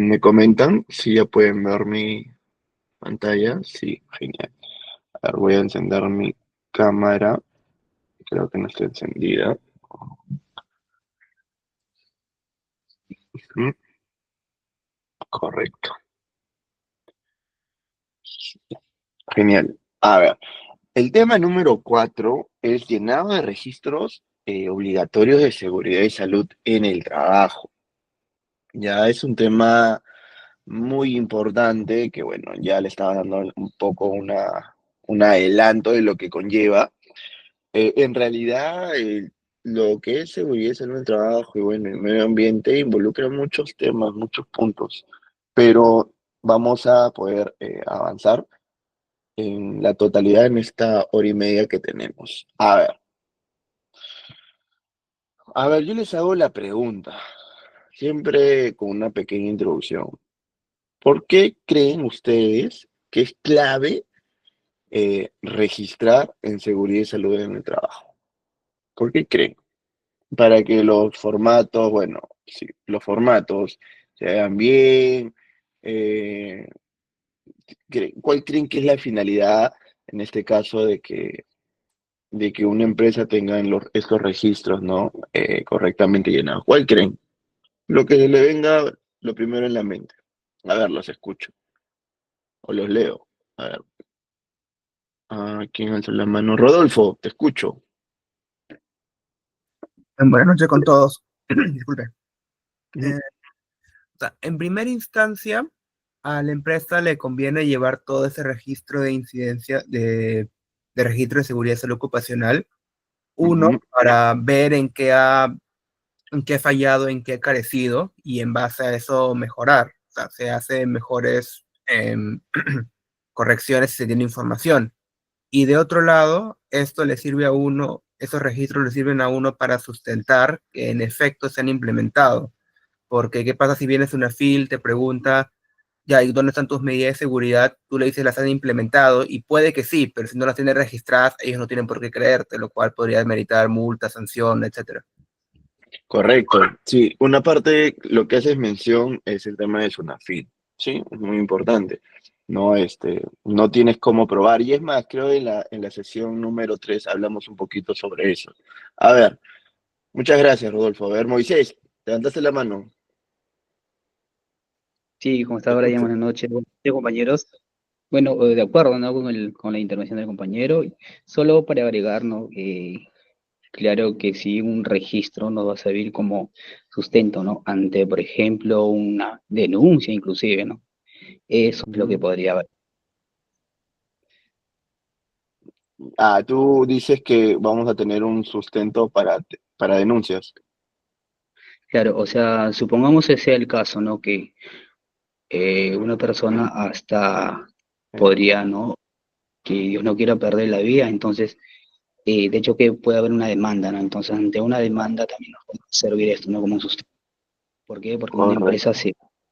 ¿Me comentan si ya pueden ver mi pantalla? Sí, genial. A ver, voy a encender mi cámara. Creo que no está encendida. Ujú, correcto. Genial. A ver, el tema número 4 es llenado de registros obligatorios de seguridad y salud en el trabajo. Ya es un tema muy importante que, bueno, ya le estaba dando un poco un adelanto de lo que conlleva. En realidad, lo que es seguridad y salud en el trabajo y bueno, el medio ambiente involucra muchos temas, muchos puntos, pero vamos a poder avanzar en la totalidad en esta hora y media que tenemos. A ver, yo les hago la pregunta, siempre con una pequeña introducción. ¿Por qué creen ustedes que es clave registrar en seguridad y salud en el trabajo? ¿Por qué creen? Para que los formatos, bueno, sí, los formatos se hagan bien. eh, ¿Cuál creen que es la finalidad en este caso de que una empresa tenga estos registros, ¿no? Correctamente llenados? ¿Cuál creen? Lo que le venga lo primero en la mente. A ver, los escucho o los leo. A ver, ¿quién alza la mano? Rodolfo, te escucho. Buenas noches con todos. Disculpe. Ujú, Eh, o sea, en primera instancia, a la empresa le conviene llevar todo ese registro de incidencia, de registro de seguridad y salud ocupacional. Uno, ujú, para ver en qué ha fallado, en qué ha carecido, y en base a eso mejorar. O sea, se hace mejores correcciones si se tiene información. Y de otro lado, esto le sirve a uno, esos registros le sirven a uno para sustentar que en efecto se han implementado. Porque, ¿qué pasa si vienes a una FIL, te pregunta, ya, ¿y dónde están tus medidas de seguridad? Tú le dices, las han implementado, y puede que sí, pero si no las tienes registradas, ellos no tienen por qué creerte, lo cual podría meritar multa, sanción, etcétera. correcto. Sí, una parte, lo que haces mención es el tema de Sunafin. Sí, es muy importante. No, no tienes cómo probar. Y es más, creo en la sesión número 3 hablamos un poquito sobre eso. A ver, muchas gracias, Rodolfo. A ver, Moisés, levantaste la mano. Sí, como está Te ahora ya escucho. buenas noches, compañeros. Bueno, de acuerdo, ¿no? Con la intervención del compañero. Solo para agregar, ¿no? Claro que sí, un registro nos va a servir como sustento, ¿no? Ante, por ejemplo, una denuncia inclusive, ¿no? Eso es lo que Ujú. podría haber. Tú dices que vamos a tener un sustento para denuncias. Claro, o sea, supongamos ese sea el caso, ¿no? Que una persona hasta ¿Eh? podría, ¿no? Que Dios no quiera perder la vida, entonces de hecho que puede haber una demanda, ¿no? Entonces, ante una demanda también nos puede servir esto, ¿no? Como un sustento. ¿Por qué? Porque en una empresa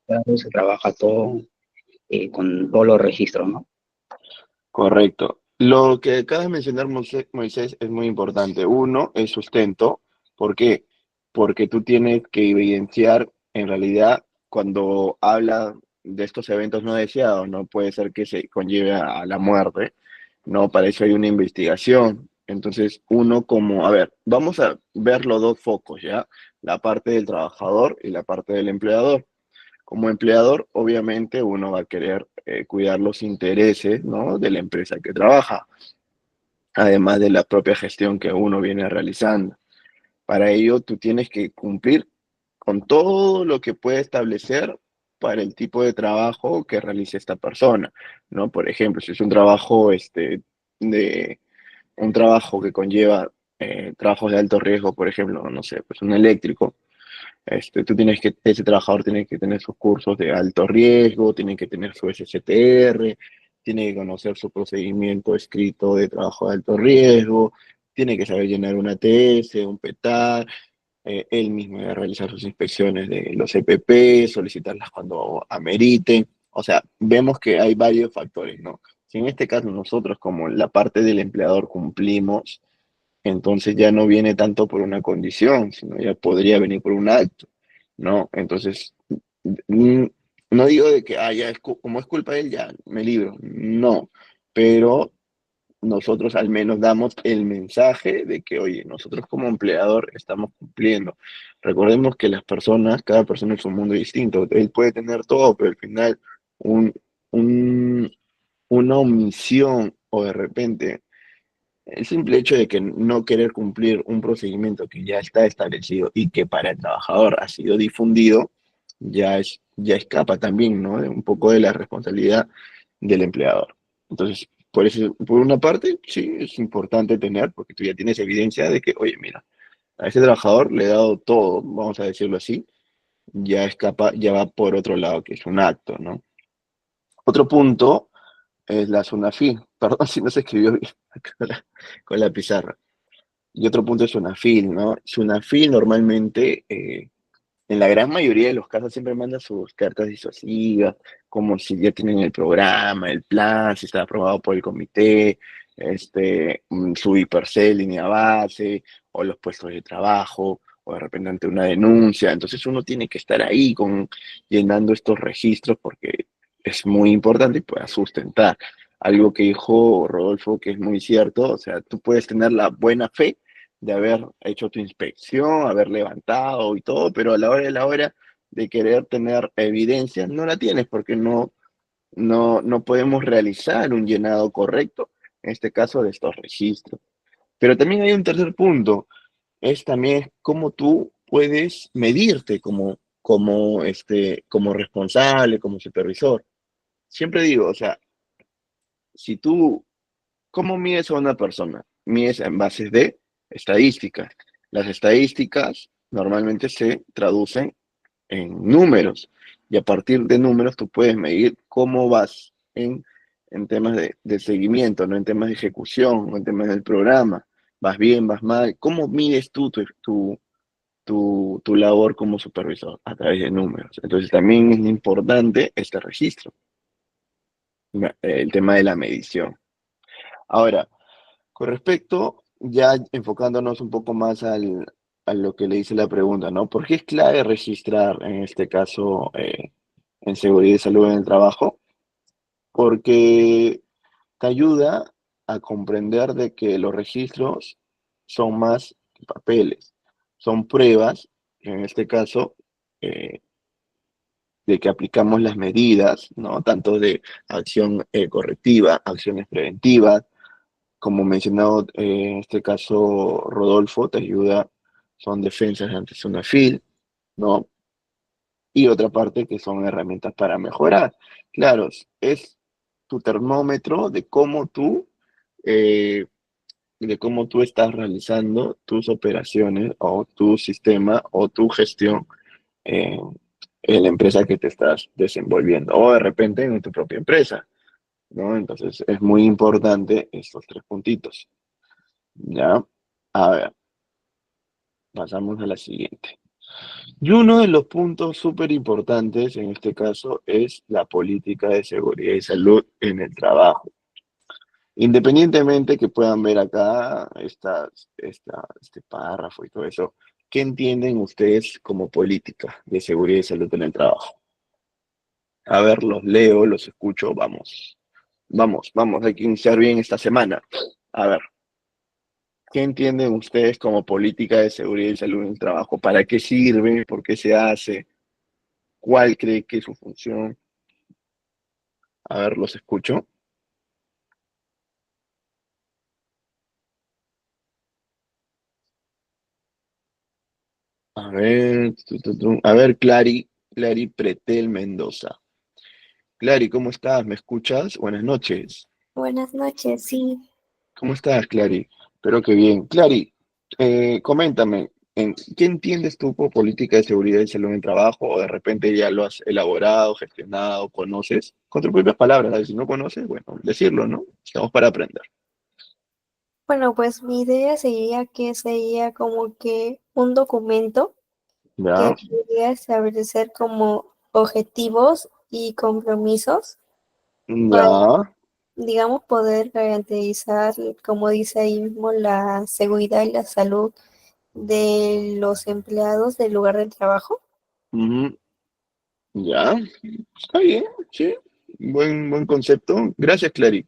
Correcto, se trabaja todo con todos los registros, ¿no? correcto. Lo que acabas de mencionar, Moisés, es muy importante. Uno, es sustento. ¿Por qué? Porque tú tienes que evidenciar, en realidad, cuando habla de estos eventos no deseados, no puede ser que se conlleve a la muerte, ¿no? Para eso hay una investigación. Entonces, uno como, a ver, vamos a ver los dos focos, ¿ya? La parte del trabajador y la parte del empleador. Como empleador, obviamente uno va a querer cuidar los intereses, ¿no? De la empresa que trabaja, además de la propia gestión que uno viene realizando. Para ello, tú tienes que cumplir con todo lo que puede establecer para el tipo de trabajo que realice esta persona, ¿no? Por ejemplo, si es de un trabajo que conlleva trabajos de alto riesgo, por ejemplo, no sé, pues un eléctrico, ese trabajador tiene que tener sus cursos de alto riesgo, tiene que tener su SSTR, tiene que conocer su procedimiento escrito de trabajo de alto riesgo, tiene que saber llenar una ATS, un PETAR, él mismo debe realizar sus inspecciones de los EPP, solicitarlas cuando ameriten. O sea, vemos que hay varios factores, ¿no? Si en este caso nosotros como la parte del empleador cumplimos, entonces ya no viene tanto por una condición, sino ya podría venir por un acto, ¿no? Entonces, mm, No digo de que, ya como es culpa de él, ya me libro. No, pero nosotros al menos damos el mensaje de que, oye, nosotros como empleador estamos cumpliendo. Recordemos que las personas, cada persona es un mundo distinto. Él puede tener todo, pero al final un, un- una omisión o de repente el simple hecho de que no querer cumplir un procedimiento que ya está establecido y que para el trabajador ha sido difundido, ya escapa también, ¿no? De un poco de la responsabilidad del empleador. Entonces, por eso, por una parte, sí, es importante tener, porque tú ya tienes evidencia de que, oye, mira, a ese trabajador le he dado todo, vamos a decirlo así, ya escapa, ya va por otro lado, que es un acto, ¿no? Otro punto es la SUNAFI. Perdón si no se escribió bien con la pizarra. Y otro punto es Sunafil, ¿no? Sunafil normalmente, en la gran mayoría de los casos, siempre manda sus cartas disuasivas, como si ya tienen el programa, el plan, si está aprobado por el comité, su hipercel, línea base, o los puestos de trabajo, o de repente ante una denuncia. Entonces uno tiene que estar ahí llenando estos registros porque es muy importante y pueda sustentar. Algo que dijo Rodolfo que es muy cierto, o sea, tú puedes tener la buena fe de haber hecho tu inspección, haber levantado y todo, pero a la hora de la hora de querer tener evidencia, no la tienes porque no podemos realizar un llenado correcto, en este caso de estos registros. Pero también hay un tercer punto, es también cómo tú puedes medirte como responsable, como supervisor. Siempre digo, o sea, si tú ¿cómo mides a una persona? Mides en bases de estadísticas. Las estadísticas normalmente se traducen en números y a partir de números tú puedes medir cómo vas en temas de seguimiento, no en temas de ejecución, no en temas del programa. ¿Vas bien, vas mal? ¿Cómo mides tú tu labor como supervisor? A través de números. Entonces también es importante este registro, el tema de la medición. Ahora, con respecto, ya enfocándonos un poco más a lo que le hice la pregunta, ¿no? ¿Por qué es clave registrar, en este caso, en seguridad y salud en el trabajo? Porque te ayuda a comprender de que los registros son más que papeles, son pruebas, en este caso, eh, de que aplicamos las medidas, ¿no? Tanto de acción correctiva, acciones preventivas, como mencionado en este caso Rodolfo, te ayuda, son defensas ante Sunafil, ¿no? Y otra parte que son herramientas para mejorar. Claro, es tu termómetro eh, de cómo tú estás realizando tus operaciones o tu sistema o tu gestión en, en la empresa que te estás desenvolviendo o de repente en tu propia empresa, ¿no? Entonces es muy importante estos tres puntitos. Ya, a ver, pasamos a la siguiente. Y uno de los puntos súper importantes en este caso es la política de seguridad y salud en el trabajo. Independientemente que puedan ver acá este párrafo y todo eso, ¿qué entienden ustedes como política de seguridad y salud en el trabajo? A ver, los leo, los escucho, vamos. Vamos, hay que iniciar bien esta semana. A ver. ¿Qué entienden ustedes como política de seguridad y salud en el trabajo? ¿Para qué sirve? ¿Por qué se hace? ¿Cuál cree que es su función? A ver, los escucho. A ver, a ver, Clary Pretel Mendoza. Clary, ¿cómo estás? ¿Me escuchas? Buenas noches. Buenas noches, sí. ¿Cómo estás, Clary? Espero que bien. Clary, coméntame, ¿qué entiendes tú por política de seguridad y salud en el trabajo? ¿O de repente ya lo has elaborado, gestionado, conoces? Con tus propias palabras, ¿sabes? Si no conoces, bueno, decirlo, ¿no? Estamos para aprender. Bueno, pues mi idea sería como que un documento que ¿Ya? pudiera establecer como objetivos y compromisos para, ¿Ya? digamos, poder garantizar, como dice ahí mismo, la seguridad y la salud de los empleados del lugar del trabajo. Ujú. Ya, está bien, sí. Buen concepto. Gracias, Clary.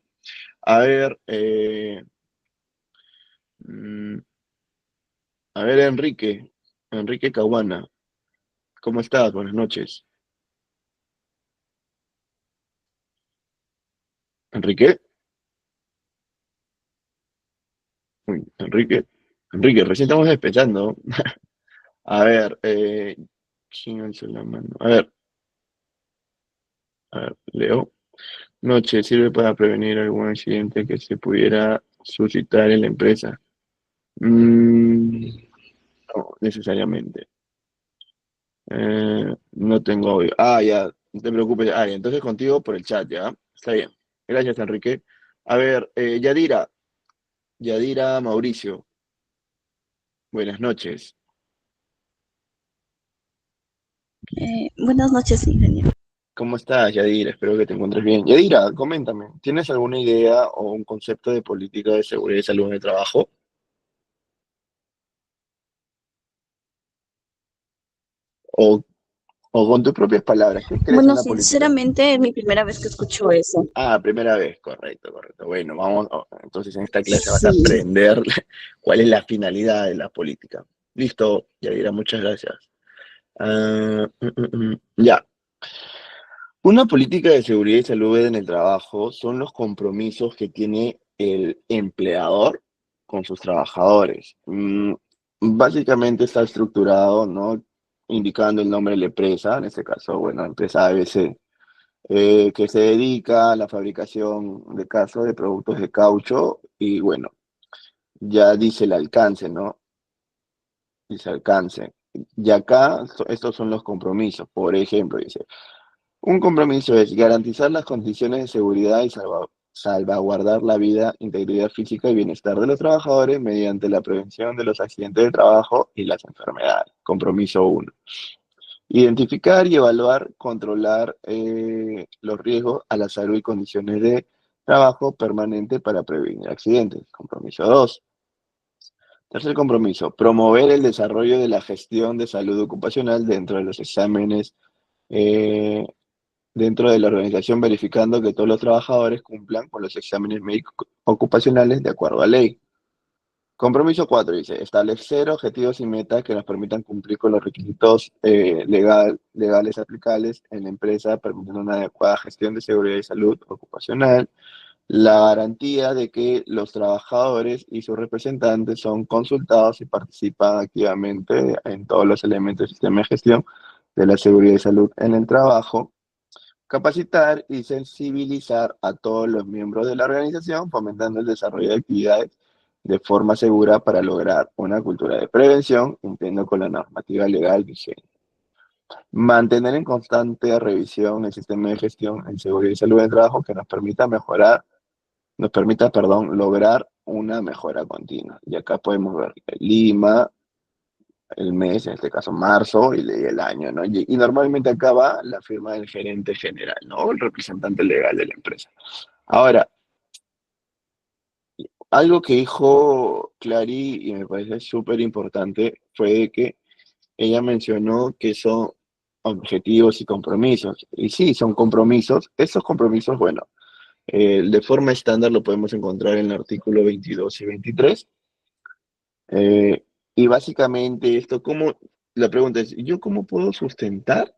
A ver, mm, a ver, Enrique Caguana, ¿cómo estás? Buenas noches. Enrique, uy, Enrique, recién estamos empezando. A ver, ¿quién alzó la mano? A ver, Leo. Noche, sirve para prevenir algún accidente que se pudiera suscitar en la empresa. No, necesariamente. No tengo audio. Ah, ya, no te preocupes. Ah, ya, entonces contigo por el chat, ¿ya? Está bien. Gracias, Enrique. A ver, Yadira Mauricio, buenas noches. Buenas noches, ingeniero. ¿Cómo estás, Yadira? Espero que te encuentres bien. Yadira, coméntame, ¿tienes alguna idea o un concepto de política de seguridad y salud en el trabajo? O, o con tus propias palabras, ¿qué crees en Bueno, la política? sinceramente es mi primera vez que escucho eso. Ah, primera vez, correcto, correcto. Bueno, vamos, entonces en esta clase vas a Sí. aprender cuál es la finalidad de la política. Listo, Yadira, muchas gracias. Ya. Una política de seguridad y salud en el trabajo son los compromisos que tiene el empleador con sus trabajadores. Básicamente está estructurado, ¿no? Indicando el nombre de la empresa, en este caso, bueno, empresa ABC, que se dedica a la fabricación de caso de productos de caucho y bueno, ya dice el alcance, ¿no? Dice alcance. Y acá, estos son los compromisos. Por ejemplo, dice, un compromiso es garantizar las condiciones de seguridad y salvaguardar la vida, integridad física y bienestar de los trabajadores mediante la prevención de los accidentes de trabajo y las enfermedades. Compromiso uno. Identificar y evaluar, controlar los riesgos a la salud y condiciones de trabajo permanente para prevenir accidentes. Compromiso 2. Tercer compromiso, promover el desarrollo de la gestión de salud ocupacional dentro de los exámenes, eh, dentro de la organización, verificando que todos los trabajadores cumplan con los exámenes médicos ocupacionales de acuerdo a ley. Compromiso 4 dice, establecer objetivos y metas que nos permitan cumplir con los requisitos legales aplicables en la empresa, permitiendo una adecuada gestión de seguridad y salud ocupacional, la garantía de que los trabajadores y sus representantes son consultados y participan activamente en todos los elementos del sistema de gestión de la seguridad y salud en el trabajo, capacitar y sensibilizar a todos los miembros de la organización, fomentando el desarrollo de actividades de forma segura para lograr una cultura de prevención, cumpliendo con la normativa legal vigente. Mantener en constante revisión el sistema de gestión en seguridad y salud del trabajo que nos permita, lograr una mejora continua. Y acá podemos ver Lima, el mes, en este caso marzo, y el año, ¿no? Y normalmente acá va la firma del gerente general, ¿no? El representante legal de la empresa. Ahora, algo que dijo Clary y me parece súper importante fue de que ella mencionó que son objetivos y compromisos. Y sí, son compromisos. Esos compromisos, bueno, de forma estándar lo podemos encontrar en el artículo 22 y 23. Y básicamente la pregunta es, ¿yo cómo puedo sustentar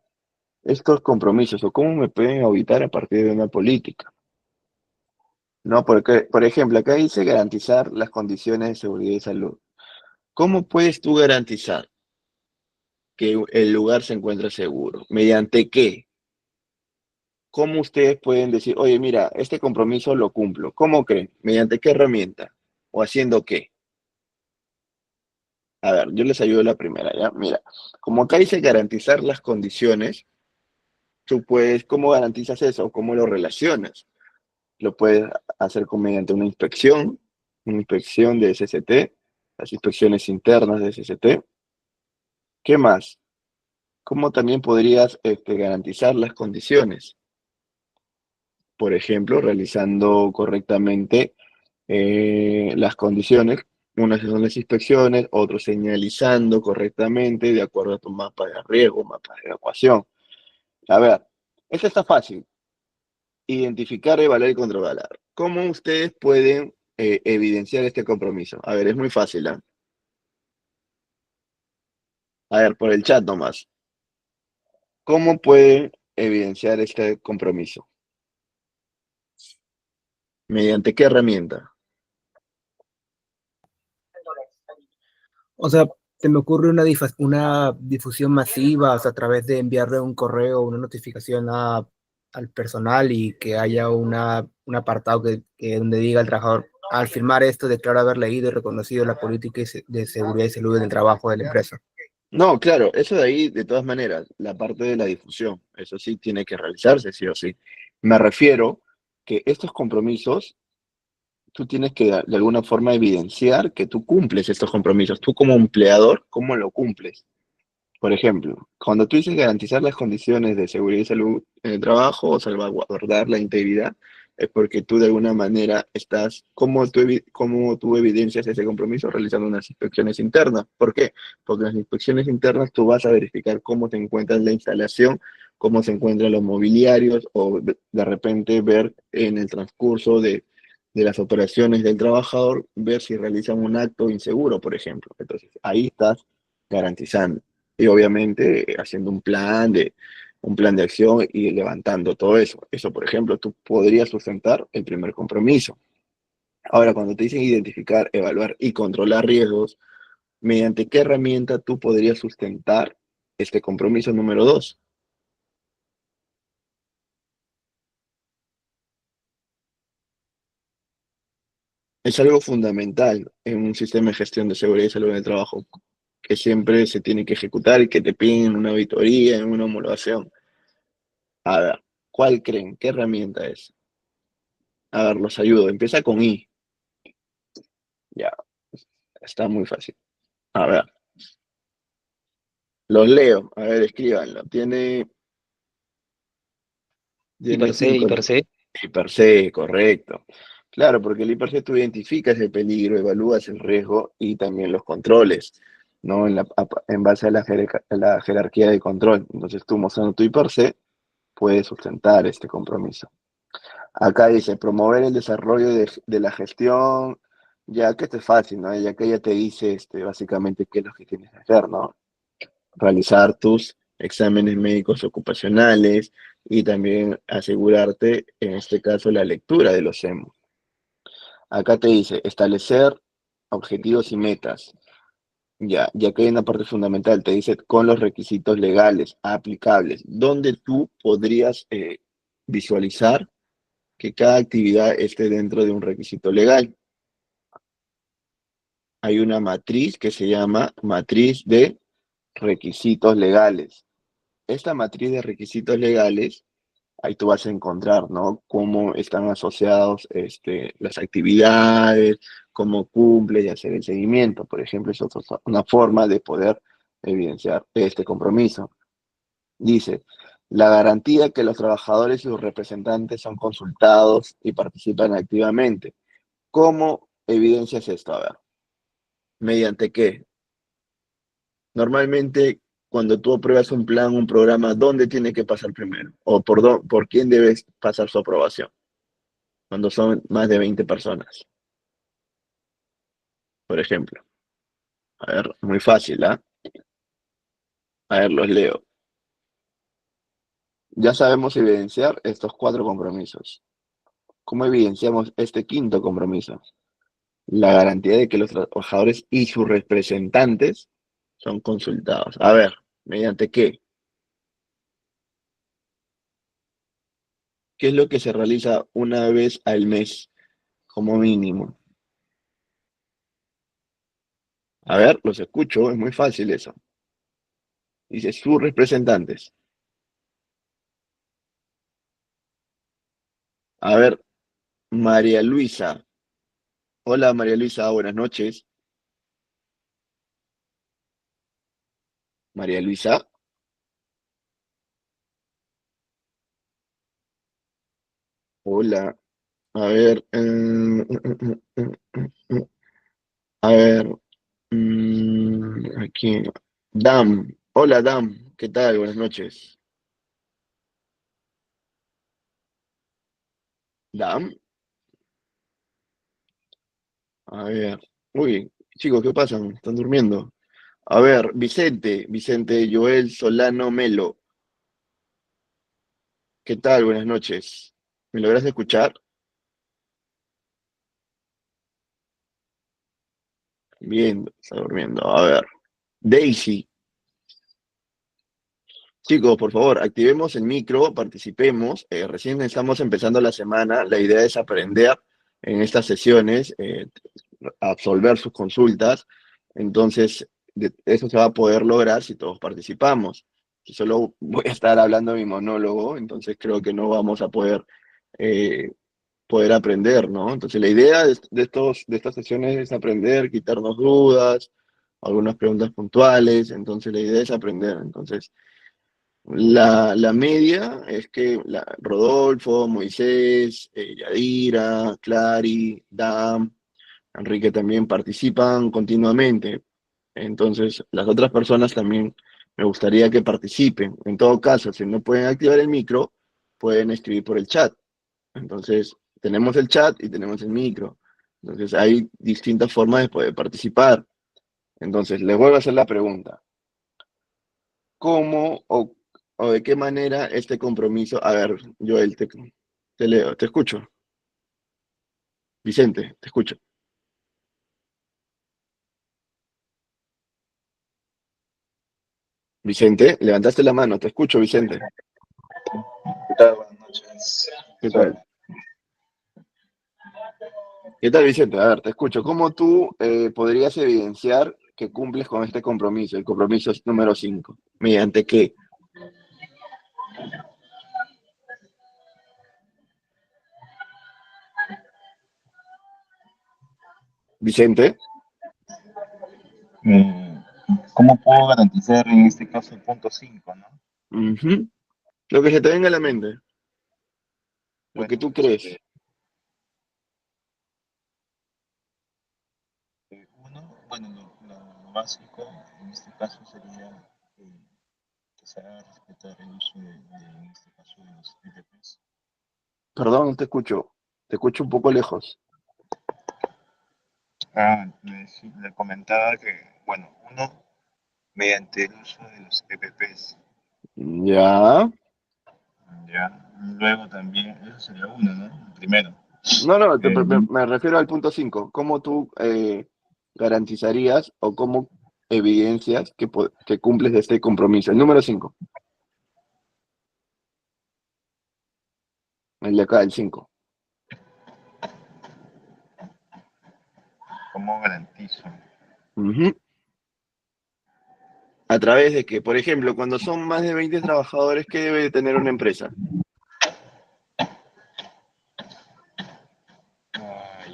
estos compromisos o cómo me pueden auditar a partir de una política? ¿No? Porque, por ejemplo, acá dice garantizar las condiciones de seguridad y salud. ¿Cómo puedes tú garantizar que el lugar se encuentre seguro? ¿Mediante qué? ¿Cómo ustedes pueden decir, oye, mira, este compromiso lo cumplo? ¿Cómo creen? ¿Mediante qué herramienta? ¿O haciendo qué? A ver, yo les ayudo la primera, ¿ya? Mira, como acá dice garantizar las condiciones, tú puedes, ¿cómo garantizas eso? ¿Cómo lo relacionas? Lo puedes hacer mediante una inspección de SST, las inspecciones internas de SST. ¿Qué más? ¿Cómo también podrías garantizar las condiciones? Por ejemplo, realizando correctamente las condiciones, unas son las inspecciones, otros señalizando correctamente de acuerdo a tu mapa de riesgo, mapa de evacuación. A ver, esta está fácil. Identificar, evaluar y controlar. ¿Cómo ustedes pueden evidenciar este compromiso? A ver, es muy fácil, ¿ah? A ver, por el chat nomás. ¿Cómo pueden evidenciar este compromiso? ¿Mediante qué herramienta? O sea, se me ocurre una difusión masiva, o sea, a través de enviarle un correo, una notificación al personal y que haya un apartado donde diga al trabajador, al firmar esto, declaro haber leído y reconocido la política de seguridad y salud en el trabajo de la empresa. No, claro, eso de ahí, de todas maneras, la parte de la difusión, eso sí tiene que realizarse, sí o sí. Me refiero que estos compromisos, tú tienes que de alguna forma evidenciar que tú cumples estos compromisos. Tú como empleador, ¿cómo lo cumples? Por ejemplo, cuando tú dices garantizar las condiciones de seguridad y salud en el trabajo o salvaguardar la integridad, es porque tú de alguna manera estás, cómo tú evidencias ese compromiso realizando unas inspecciones internas. ¿Por qué? Porque en las inspecciones internas tú vas a verificar cómo se encuentra la instalación, cómo se encuentran los mobiliarios o de repente ver en el transcurso de las operaciones del trabajador, ver si realizan un acto inseguro, por ejemplo. Entonces, ahí estás garantizando y obviamente haciendo un plan de acción y levantando todo eso. Eso, por ejemplo, tú podrías sustentar el primer compromiso. Ahora, cuando te dicen identificar, evaluar y controlar riesgos, ¿mediante qué herramienta tú podrías sustentar este compromiso número 2? Es algo fundamental en un sistema de gestión de seguridad y salud en el trabajo, que siempre se tiene que ejecutar y que te piden en una auditoría, en una homologación. A ver, ¿cuál creen? ¿Qué herramienta es? A ver, los ayudo. Empieza con I. Ya, está muy fácil. A ver, los leo. A ver, escríbanlo. Tiene Y 5. per se, Per se, correcto. Claro, porque el per se tú identificas el peligro, evalúas el riesgo y también los controles, ¿no? En base a la jerarquía de control. Entonces tú mostrando tu per se puedes sustentar este compromiso. Acá dice promover el desarrollo de la gestión, ya que esto es fácil, ¿no? Ya que ella te dice básicamente qué es lo que tienes que hacer, ¿no? Realizar tus exámenes médicos ocupacionales y también asegurarte, en este caso, la lectura de los EMO. Acá te dice establecer objetivos y metas. Ya que hay una parte fundamental, te dice con los requisitos legales aplicables, donde tú podrías visualizar que cada actividad esté dentro de un requisito legal. Hay una matriz que se llama matriz de requisitos legales. Esta matriz de requisitos legales, ahí tú vas a encontrar, ¿no? Cómo están asociados las actividades, cómo cumple y hacer el seguimiento. Por ejemplo, eso es una forma de poder evidenciar este compromiso. Dice, la garantía que los trabajadores y sus representantes son consultados y participan activamente. ¿Cómo evidencias esto? A ver, ¿mediante qué? Normalmente, cuando tú apruebas un plan, un programa, ¿dónde tiene que pasar primero? ¿O por quién debes pasar su aprobación? Cuando son más de 20 personas, por ejemplo. A ver, muy fácil, ¿ah? A ver, los leo. Ya sabemos evidenciar estos 4 compromisos. ¿Cómo evidenciamos este quinto compromiso? La garantía de que los trabajadores y sus representantes son consultados. A ver, ¿mediante qué? ¿Qué es lo que se realiza una vez al mes como mínimo? A ver, los escucho, es muy fácil eso. Dice sus representantes. A ver, María Luisa. Hola María Luisa, buenas noches. María Luisa. Hola. A ver. A ver. Aquí. Dam. Hola Dam. ¿Qué tal? Buenas noches. Dam. A ver. Uy, chicos, ¿qué pasa? ¿Están durmiendo? A ver, Vicente Joel Solano Melo. ¿Qué tal? Buenas noches. ¿Me logras escuchar? Bien, está durmiendo. A ver. Daisy. Chicos, por favor, activemos el micro, participemos. Recién estamos empezando la semana. La idea es aprender en estas sesiones, absolver sus consultas. Entonces, eso se va a poder lograr si todos participamos. Si solo voy a estar hablando mi monólogo, entonces creo que no vamos a eh, poder aprender, ¿no? Entonces, la idea de estas sesiones es aprender, quitarnos dudas, algunas preguntas puntuales. Entonces, la idea es aprender. Entonces, la media es que Rodolfo, Moisés, Yadira, Clary, Dam, Enrique también participan continuamente. Entonces, las otras personas también me gustaría que participen. En todo caso, si no pueden activar el micro, pueden escribir por el chat. Entonces, tenemos el chat y tenemos el micro. Entonces, hay distintas formas de poder participar. Entonces, les vuelvo a hacer la pregunta. ¿Cómo o de qué manera este compromiso? A ver, Joel, te leo, te escucho. Vicente, te escucho. Vicente, levantaste la mano, te escucho, Vicente. ¿Qué tal? Buenas noches. ¿Qué tal? ¿Qué tal, Vicente? A ver, te escucho. ¿Cómo tú podrías evidenciar que cumples con este compromiso? El compromiso es número 5. ¿Mediante qué? Vicente. ¿Cómo puedo garantizar en este caso el punto 5, no? Ujú. Lo que se te venga a la mente, lo que Bueno, tú crees. bueno, lo básico en este caso sería que se haga respetar el uso en este caso, de los EPPs. Perdón, no te escucho un poco lejos. Le comentaba que, bueno, mediante el uso de los EPPs, Ya. ya, luego también, eso sería uno, ¿no? El primero. No, Eh, me refiero al punto 5. ¿Cómo tú garantizarías o cómo evidencias que cumples este compromiso? El número 5, el de acá, el 5. ¿Cómo garantizo? A través de que, por ejemplo, cuando son más de 20 trabajadores, ¿qué debe de tener una empresa?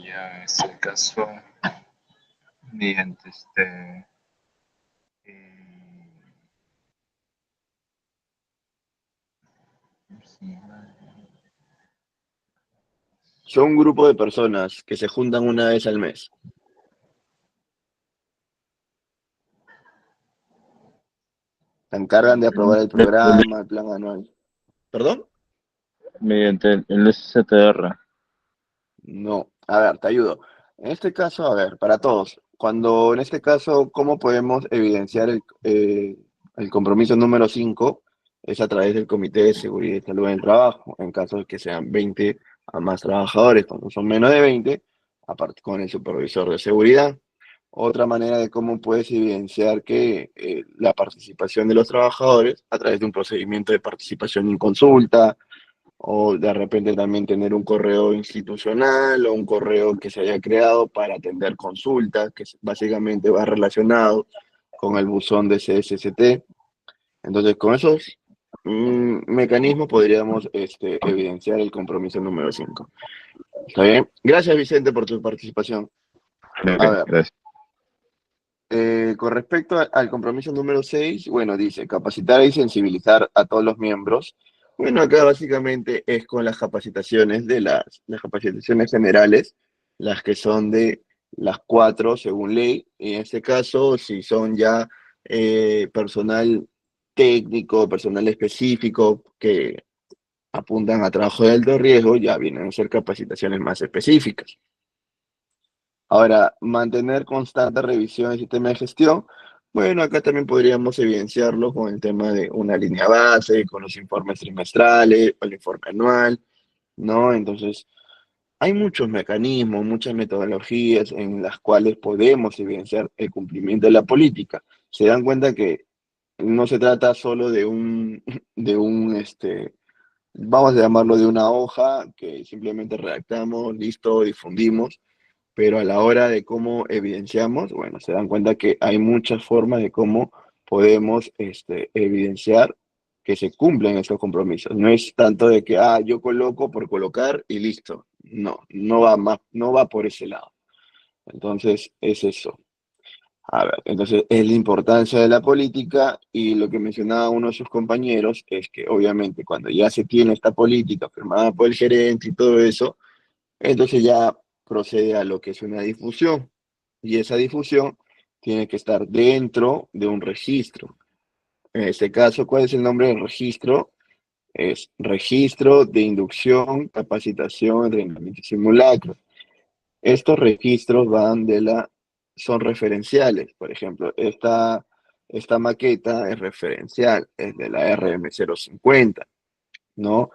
Ya, en este caso, mediante sí, Son un grupo de personas que se juntan una vez al mes. Se encargan de aprobar el programa, el plan anual. ¿Perdón? mediante el STR. No, a ver, te ayudo. En este caso, a ver, para todos, cuando en este caso, ¿cómo podemos evidenciar el compromiso número 5? Es a través del Comité de Seguridad y Salud en el Trabajo, en caso de que sean 20 a más trabajadores. Cuando son menos de 20, aparte con el supervisor de seguridad. Otra manera de cómo puedes evidenciar que la participación de los trabajadores a través de un procedimiento de participación en consulta, o de repente también tener un correo institucional o un correo que se haya creado para atender consultas, que básicamente va relacionado con el buzón de CSST. Entonces, con esos mecanismos podríamos evidenciar el compromiso número 5. ¿Está bien? Gracias, Vicente, por tu participación. A Ok, ver, gracias. con respecto al compromiso número 6, bueno, dice capacitar y sensibilizar a todos los miembros. Bueno, acá básicamente es con las capacitaciones las capacitaciones generales, las que son de las 4 según ley. En este caso, si son ya personal técnico, personal específico, que apuntan a trabajo de alto riesgo, ya vienen a ser capacitaciones más específicas. Ahora, mantener constante revisión del sistema de gestión. Bueno, acá también podríamos evidenciarlo con el tema de una línea base, con los informes trimestrales, o el informe anual, ¿no? Entonces, hay muchos mecanismos, muchas metodologías en las cuales podemos evidenciar el cumplimiento de la política. Se dan cuenta que no se trata solo de vamos a llamarlo de una hoja que simplemente redactamos, listo, difundimos, pero a la hora de cómo evidenciamos, bueno, se dan cuenta que hay muchas formas de cómo podemos evidenciar que se cumplen estos compromisos. No es tanto de que, yo coloco por colocar y listo. No, no va más, no va por ese lado. Entonces, es eso. A ver, entonces es la importancia de la política y lo que mencionaba uno de sus compañeros es que obviamente cuando ya se tiene esta política firmada por el gerente y todo eso, entonces ya procede a lo que es una difusión. Y esa difusión tiene que estar dentro de un registro. En este caso, ¿cuál es el nombre del registro? Es Registro de Inducción, Capacitación, Entrenamiento y Simulacro. Estos registros son referenciales. Por ejemplo, esta maqueta es referencial, es de la RM050, ¿no?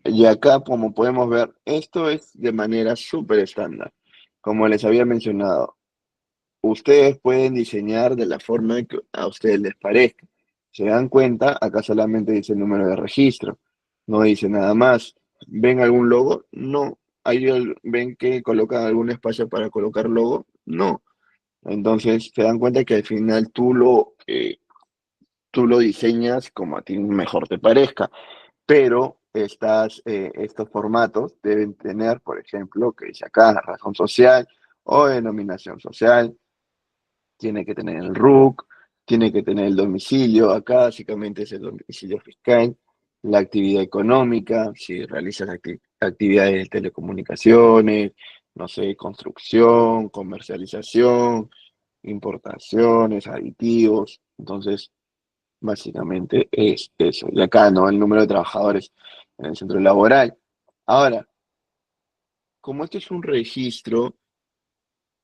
Y acá, como podemos ver, esto es de manera súper estándar. Como les había mencionado, ustedes pueden diseñar de la forma que a ustedes les parezca. ¿Se dan cuenta? Acá solamente dice el número de registro, no dice nada más. ¿Ven algún logo? No. ¿Ven que colocan algún espacio para colocar logo? No. Entonces, se dan cuenta que al final tú lo diseñas como a ti mejor te parezca, pero estos formatos deben tener, por ejemplo, que dice acá, razón social o denominación social, tiene que tener el RUC, tiene que tener el domicilio, acá básicamente es el domicilio fiscal, la actividad económica, si realizas actividades de telecomunicaciones, no sé, construcción, comercialización, importaciones, aditivos, entonces básicamente es eso. Y acá, ¿no? El número de trabajadores en el centro laboral. Ahora, como este es un registro,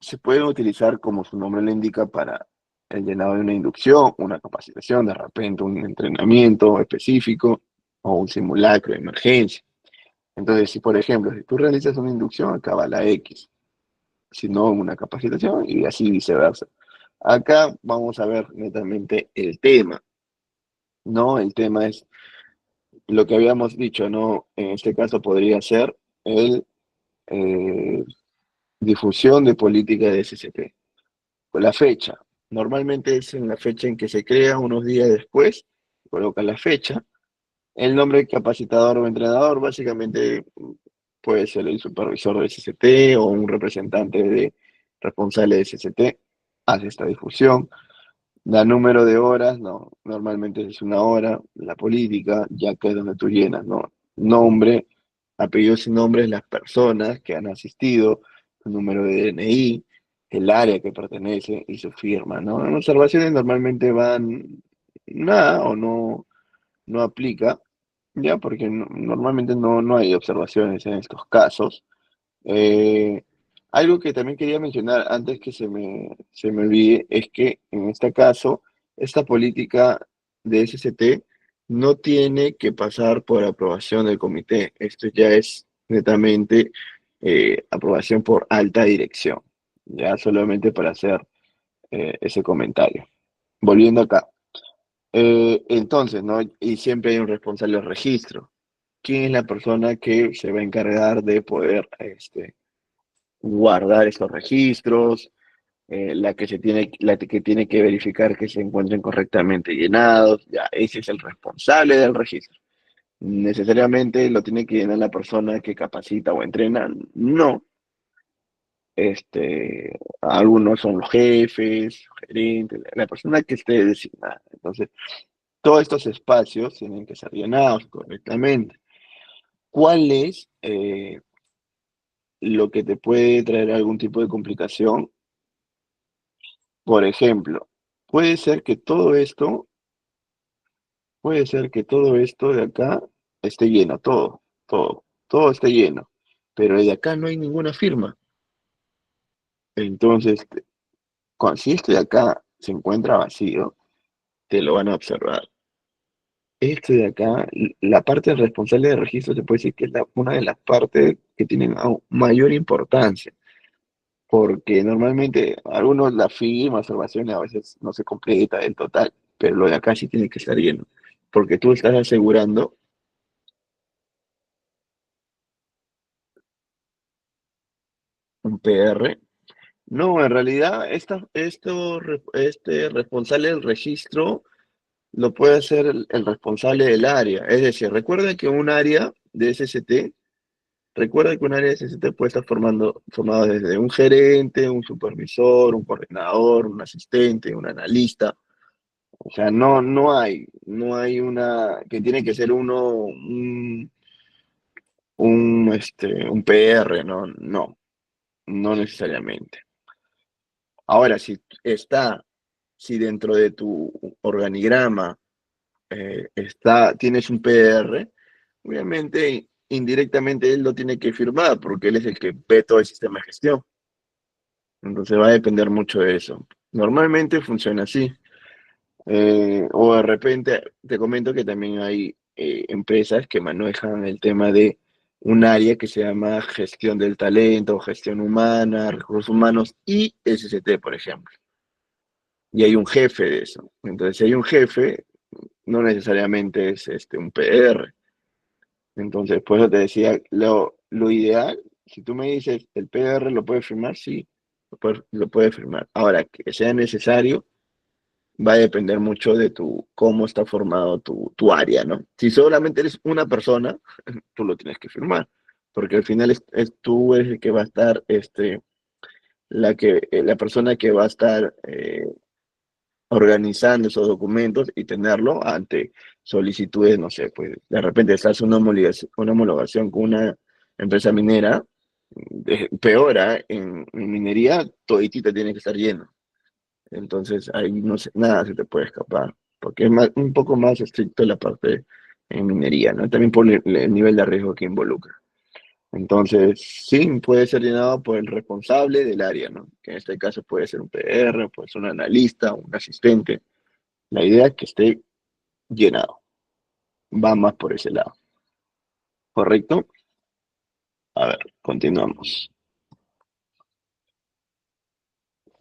se pueden utilizar, como su nombre lo indica, para el llenado de una inducción, una capacitación, de repente un entrenamiento específico o un simulacro de emergencia. Entonces, si por ejemplo, si tú realizas una inducción, acá va la X, si no una capacitación y así viceversa. Acá vamos a ver netamente el tema, ¿no? El tema es lo que habíamos dicho, ¿no? En este caso podría ser el eh, difusión de política de SCP. La fecha. Normalmente es en la fecha en que se crea, unos días después, coloca la fecha. El nombre de capacitador o entrenador básicamente puede ser el supervisor de SCT o un representante responsable de SCT, hace esta difusión. La número de horas, no, normalmente es una hora. La política, ya que es donde tú llenas, ¿no? Nombre, apellidos y nombres de las personas que han asistido, su número de DNI, el área que pertenece y su firma, ¿no? En observaciones normalmente van nada o no aplica, ya, porque normalmente no hay observaciones en estos casos. Eh, Algo que también quería mencionar antes que se me olvide es que en este caso, esta política de SCT no tiene que pasar por aprobación del comité. Esto ya es netamente aprobación por alta dirección. Ya solamente para hacer ese comentario. Volviendo acá. Entonces, ¿no? Y siempre hay un responsable del registro. ¿Quién es la persona que se va a encargar de poder guardar esos registros, la que tiene que verificar que se encuentren correctamente llenados? Ya, ese es el responsable del registro. ¿Necesariamente lo tiene que llenar la persona que capacita o entrena? No. Algunos son los jefes, gerentes, la persona que esté designada. Entonces, todos estos espacios tienen que ser llenados correctamente. ¿Cuál es lo que te puede traer algún tipo de complicación? Por ejemplo, puede ser que todo esto de acá esté lleno, todo esté lleno, pero de acá no hay ninguna firma. Entonces, si esto de acá se encuentra vacío, te lo van a observar. Esto de acá, la parte responsable de registro se puede decir que es una de las partes que tienen mayor importancia, porque normalmente algunos la firma, observaciones a veces no se completa del total, pero lo de acá sí tiene que estar lleno, porque tú estás asegurando un PR. No, en realidad este responsable del registro lo puede hacer el responsable del área. Es decir, recuerda que un área de SST puede estar formado desde un gerente, un supervisor, un coordinador, un asistente, un analista. O sea, no hay una, que tiene que ser un PR, ¿no? No, no necesariamente. Ahora, si dentro de tu organigrama tienes un PR, obviamente indirectamente él lo tiene que firmar porque él es el que ve todo el sistema de gestión. Entonces va a depender mucho de eso. Normalmente funciona así. O de repente te comento que también hay empresas que manejan el tema de un área que se llama gestión del talento, gestión humana, recursos humanos y SCT, por ejemplo. Y hay un jefe de eso. Entonces, si hay un jefe, no necesariamente es un PR. Entonces, por eso te decía, lo ideal, si tú me dices, ¿el PR lo puede firmar? Sí, lo puede firmar. Ahora, que sea necesario, va a depender mucho de cómo está formado tu área, ¿no? Si solamente eres una persona, tú lo tienes que firmar, porque al final tú eres el que va a estar, la persona que va a estar organizando esos documentos y tenerlo ante solicitudes, no sé, pues de repente se hace una homologación con una empresa minera, peor, ¿ah? En minería toditita tiene que estar lleno. Entonces ahí no sé, nada se te puede escapar, porque es un poco más estricto la parte en minería, ¿no? También por el nivel de riesgo que involucra. Entonces, sí, puede ser llenado por el responsable del área, ¿no? Que en este caso puede ser un PR, puede ser un analista, un asistente. La idea es que esté llenado. Va más por ese lado. ¿Correcto? A ver, continuamos.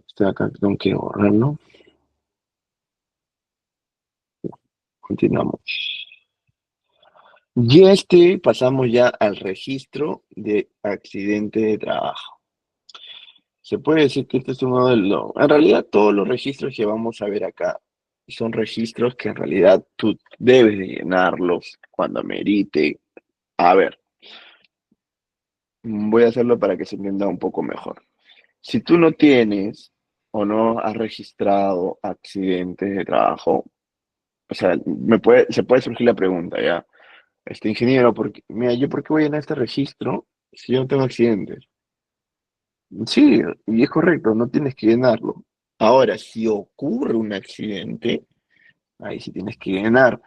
Estoy acá, tengo que borrarlo. Continuamos. Y pasamos ya al registro de accidente de trabajo. Se puede decir que este es uno de los... En realidad, todos los registros que vamos a ver acá son registros que en realidad tú debes de llenarlos cuando amerite. A ver, voy a hacerlo para que se entienda un poco mejor. Si tú no tienes o no has registrado accidentes de trabajo, o sea, se puede surgir la pregunta, ¿ya? Ingeniero, mira, ¿yo por qué voy a llenar este registro si yo no tengo accidentes? Sí, y es correcto, no tienes que llenarlo. Ahora, si ocurre un accidente, ahí sí tienes que llenar.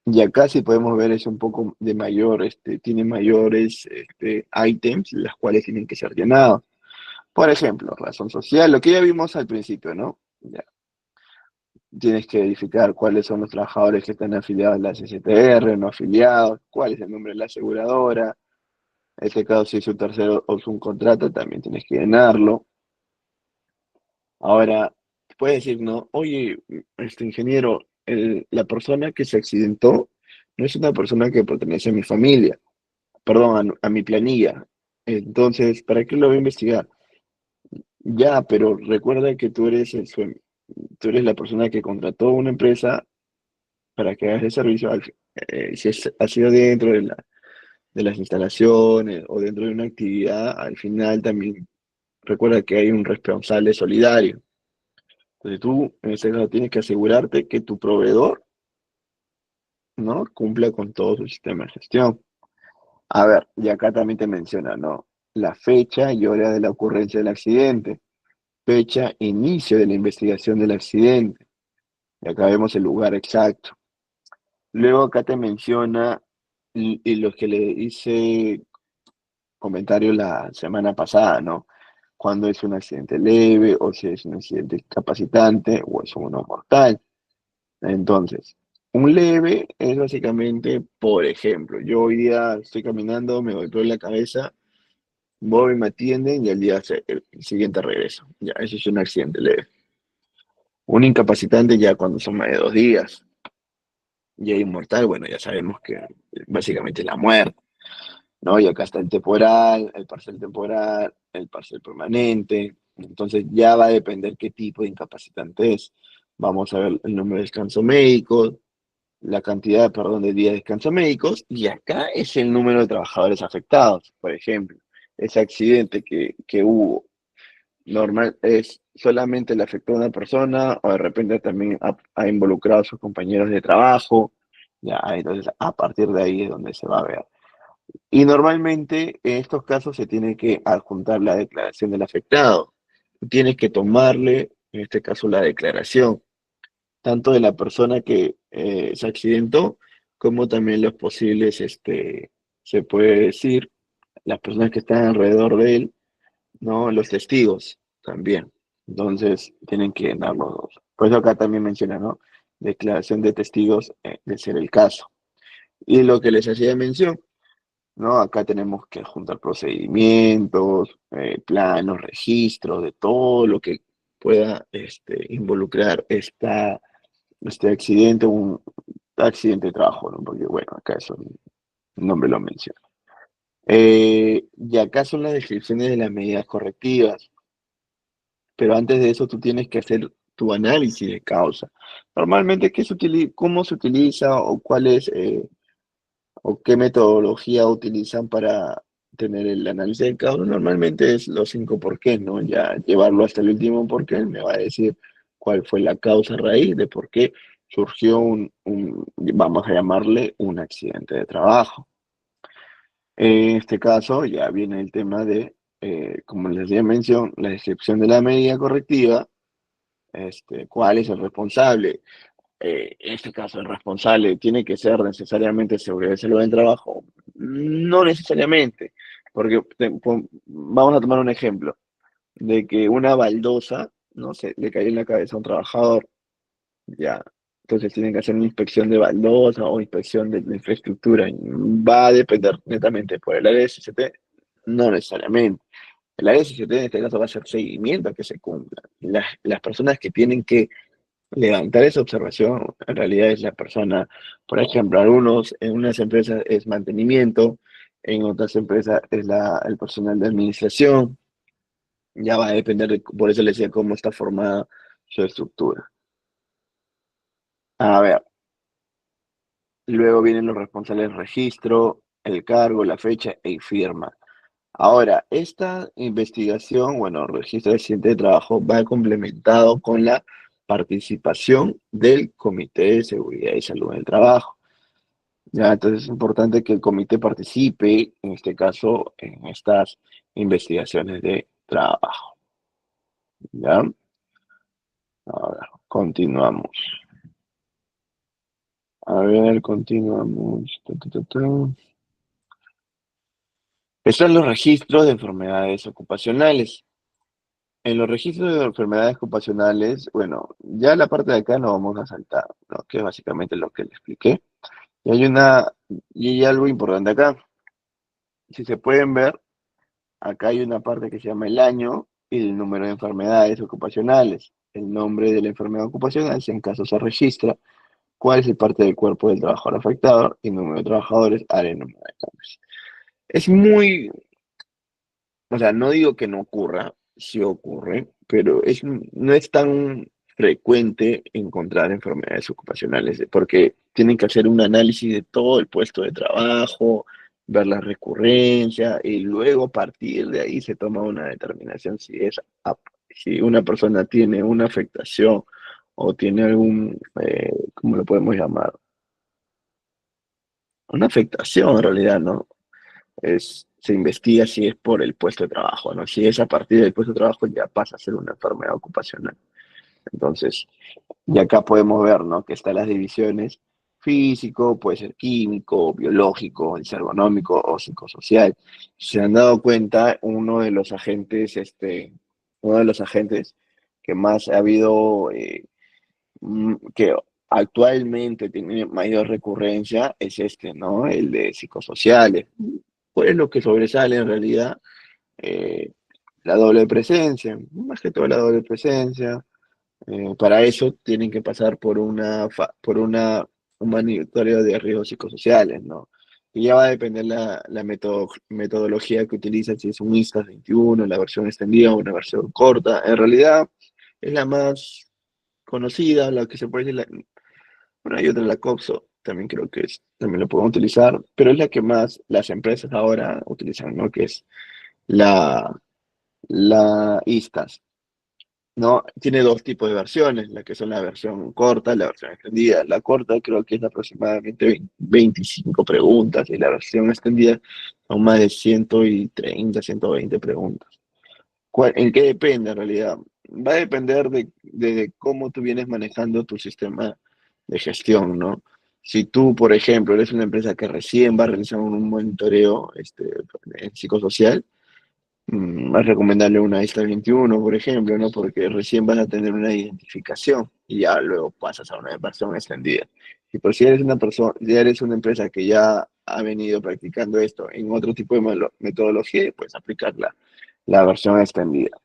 Y acá sí podemos ver es un poco de mayor, tiene mayores ítems, las cuales tienen que ser llenados. Por ejemplo, razón social, lo que ya vimos al principio, ¿no? Ya. Tienes que verificar cuáles son los trabajadores que están afiliados a la CCTR, no afiliados, cuál es el nombre de la aseguradora. En este caso, si es un tercero o es un contrato, también tienes que llenarlo. Ahora, puedes decir, ¿no? Oye, ingeniero, la persona que se accidentó no es una persona que pertenece a mi familia, perdón, a mi planilla. Entonces, ¿para qué lo voy a investigar? Ya, pero recuerda que tú eres la persona que contrató una empresa para que hagas el servicio, si ha sido dentro de las instalaciones o dentro de una actividad, al final también recuerda que hay un responsable solidario. Entonces tú, en ese caso, tienes que asegurarte que tu proveedor, ¿no? Cumpla con todo su sistema de gestión. A ver, y acá también te menciona, ¿no? La fecha y hora de la ocurrencia del accidente, fecha e inicio de la investigación del accidente. Y acá vemos el lugar exacto. Luego acá te menciona y los que le hice comentario la semana pasada, ¿no? Cuando es un accidente leve o si es un accidente incapacitante o es uno mortal. Entonces, un leve es básicamente, por ejemplo, yo hoy día estoy caminando, me golpeo en la cabeza, voy, me atienden y el siguiente regreso. Ya, eso es un accidente leve. Un incapacitante ya cuando son más de 2 días. Y hay un mortal, bueno, ya sabemos que básicamente es la muerte, ¿no? Y acá está el parcial permanente. Entonces ya va a depender qué tipo de incapacitante es. Vamos a ver el número de descanso médico, la cantidad, perdón, de días de descanso médicos, y acá es el número de trabajadores afectados. Por ejemplo, ese accidente que hubo, normal, es solamente le afectó a una persona o de repente también ha involucrado a sus compañeros de trabajo. Ya, entonces a partir de ahí es donde se va a ver. Y normalmente en estos casos se tiene que adjuntar la declaración del afectado. Tienes que tomarle, en este caso, la declaración, tanto de la persona que se accidentó, como también los posibles, se puede decir, las personas que están alrededor de él, ¿no? Los testigos también. Entonces, tienen que dar los dos. Por eso acá también menciona, ¿no? Declaración de testigos de ser el caso. Y lo que les hacía mención, ¿no? Acá tenemos que juntar procedimientos, planos, registros de todo lo que pueda involucrar este accidente, un accidente de trabajo, ¿no? Porque, bueno, acá eso el nombre lo menciona. Y acá son las descripciones de las medidas correctivas, pero antes de eso tú tienes que hacer tu análisis de causa. Normalmente, ¿cómo se utiliza o cuál es o qué metodología utilizan para tener el análisis de causa? Normalmente es los 5 por qué, ¿no? Ya llevarlo hasta el último por qué me va a decir cuál fue la causa raíz de por qué surgió vamos a llamarle un accidente de trabajo. En este caso ya viene el tema de, como les di mención, la descripción de la medida correctiva, cuál es el responsable. En este caso, el responsable tiene que ser necesariamente seguridad y salud del trabajo. No necesariamente, porque vamos a tomar un ejemplo de que una baldosa, no sé, le cayó en la cabeza a un trabajador, ya. Entonces tienen que hacer una inspección de baldosa o inspección de la infraestructura. Va a depender netamente por el área de SCT, no necesariamente. El área de SCT en este caso va a hacer seguimiento a que se cumpla. Las personas que tienen que levantar esa observación en realidad es la persona, por ejemplo, en unas empresas es mantenimiento, en otras empresas es el personal de administración, ya va a depender, por eso les decía cómo está formada su estructura. A ver, luego vienen los responsables del registro, el cargo, la fecha y firma. Ahora, esta investigación, bueno, registro de accidente de trabajo va complementado con la participación del Comité de Seguridad y Salud en el Trabajo. Ya, entonces es importante que el comité participe, en este caso, en estas investigaciones de trabajo. ¿Ya? Ahora, continuamos. A ver, continuamos. Están los registros de enfermedades ocupacionales. En los registros de enfermedades ocupacionales, bueno, ya la parte de acá no vamos a saltar, ¿no? Que es básicamente lo que le expliqué. Y hay algo importante acá. Si se pueden ver, acá hay una parte que se llama el año y el número de enfermedades ocupacionales. El nombre de la enfermedad ocupacional, si en caso se registra, cuál es el parte del cuerpo del trabajador afectado y número de trabajadores, área y número de cambios. Es muy, o sea, no digo que no ocurra, sí ocurre, pero no es tan frecuente encontrar enfermedades ocupacionales, porque tienen que hacer un análisis de todo el puesto de trabajo, ver la recurrencia y luego a partir de ahí se toma una determinación si una persona tiene una afectación o tiene ¿cómo lo podemos llamar? Una afectación en realidad, ¿no? Se investiga si es por el puesto de trabajo, ¿no? Si es a partir del puesto de trabajo ya pasa a ser una enfermedad ocupacional. Entonces, y acá podemos ver, ¿no? Que están las divisiones físico, puede ser químico, biológico, es ergonómico o psicosocial. Si se han dado cuenta, uno de los agentes que más ha habido, que actualmente tiene mayor recurrencia es este, ¿no? El de psicosociales. ¿Cuál es lo que sobresale en realidad? Eh, la doble presencia, más que todo la doble presencia. Para eso tienen que pasar un monitoreo de riesgos psicosociales, ¿no? Y ya va a depender metodología que utilizan, si es un ISTA 21, la versión extendida o una versión corta. En realidad es la más conocida, la que se puede decir, bueno, hay otra, la COPSO, también creo que también lo podemos utilizar, pero es la que más las empresas ahora utilizan, ¿no? Que es la, la ISTAS. ¿No? Tiene dos tipos de versiones, la que son la versión corta y la versión extendida. La corta creo que es de aproximadamente 25 preguntas y la versión extendida son más de 130, 120 preguntas. ¿En qué depende en realidad? Va a depender de cómo tú vienes manejando tu sistema de gestión, ¿no? Si tú, por ejemplo, eres una empresa que recién va a realizar un monitoreo psicosocial, es recomendable una ISTA 21, por ejemplo, ¿no? Porque recién vas a tener una identificación y ya luego pasas a una versión extendida. Y por si eres una persona, ya eres una empresa que ya ha venido practicando esto en otro tipo de metodología, pues aplicar la versión extendida.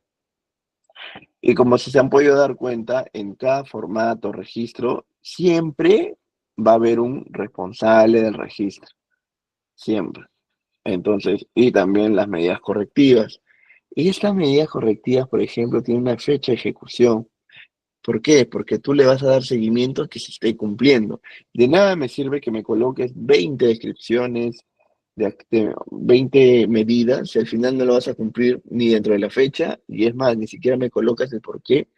Y como se han podido dar cuenta, en cada formato, registro, siempre va a haber un responsable del registro, siempre. Entonces, y también las medidas correctivas. Y estas medidas correctivas, por ejemplo, tienen una fecha de ejecución. ¿Por qué? Porque tú le vas a dar seguimiento a que se esté cumpliendo. De nada me sirve que me coloques 20 descripciones, 20 medidas, si al final no lo vas a cumplir ni dentro de la fecha, y es más, ni siquiera me colocas el por qué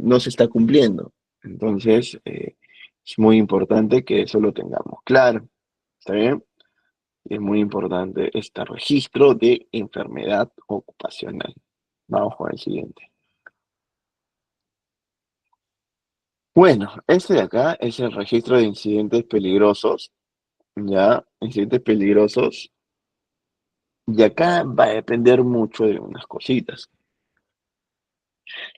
no se está cumpliendo. Entonces, es muy importante que eso lo tengamos claro. ¿Está bien? Es muy importante este registro de enfermedad ocupacional. Vamos con el siguiente. Bueno, este de acá es el registro de incidentes peligrosos, ¿ya? Incidentes peligrosos. Y acá va a depender mucho de unas cositas.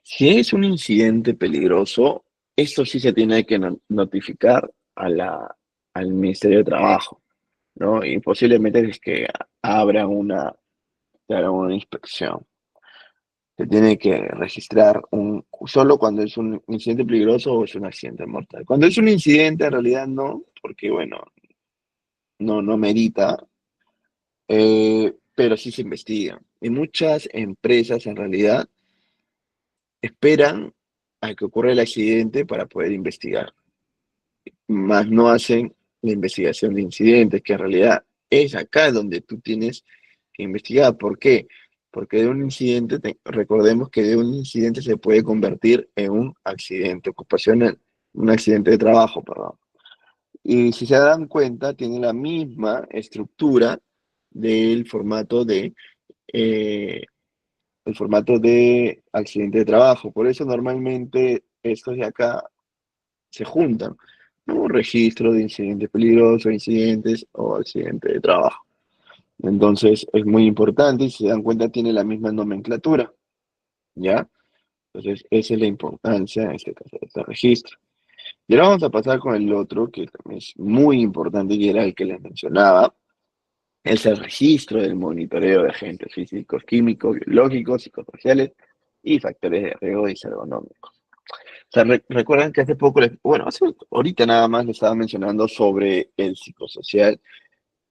Si es un incidente peligroso, esto sí se tiene que notificar al Ministerio de Trabajo, ¿no? Y posiblemente es que te hagan una inspección. Se tiene que registrar solo cuando es un incidente peligroso o es un accidente mortal. Cuando es un incidente, en realidad no, porque bueno, no merita, pero sí se investiga. Y muchas empresas en realidad esperan a que ocurra el accidente para poder investigar, más no hacen la investigación de incidentes, que en realidad es acá donde tú tienes que investigar. ¿Por qué? Porque de un incidente, recordemos que de un incidente se puede convertir en un accidente ocupacional, un accidente de trabajo, perdón. Y si se dan cuenta, tiene la misma estructura del eh, formato de accidente de trabajo. Por eso normalmente estos de acá se juntan, ¿no? Un registro de incidentes peligrosos, incidentes o accidente de trabajo. Entonces es muy importante y si se dan cuenta tiene la misma nomenclatura, ¿ya? Entonces esa es la importancia en este caso de este registro. Y ahora vamos a pasar con el otro que también es muy importante y era el que les mencionaba, es el registro del monitoreo de agentes físicos, químicos, biológicos, psicosociales y factores de riesgo y ergonómicos. O sea, recuerdan que hace poco, ahorita nada más les estaba mencionando sobre el psicosocial.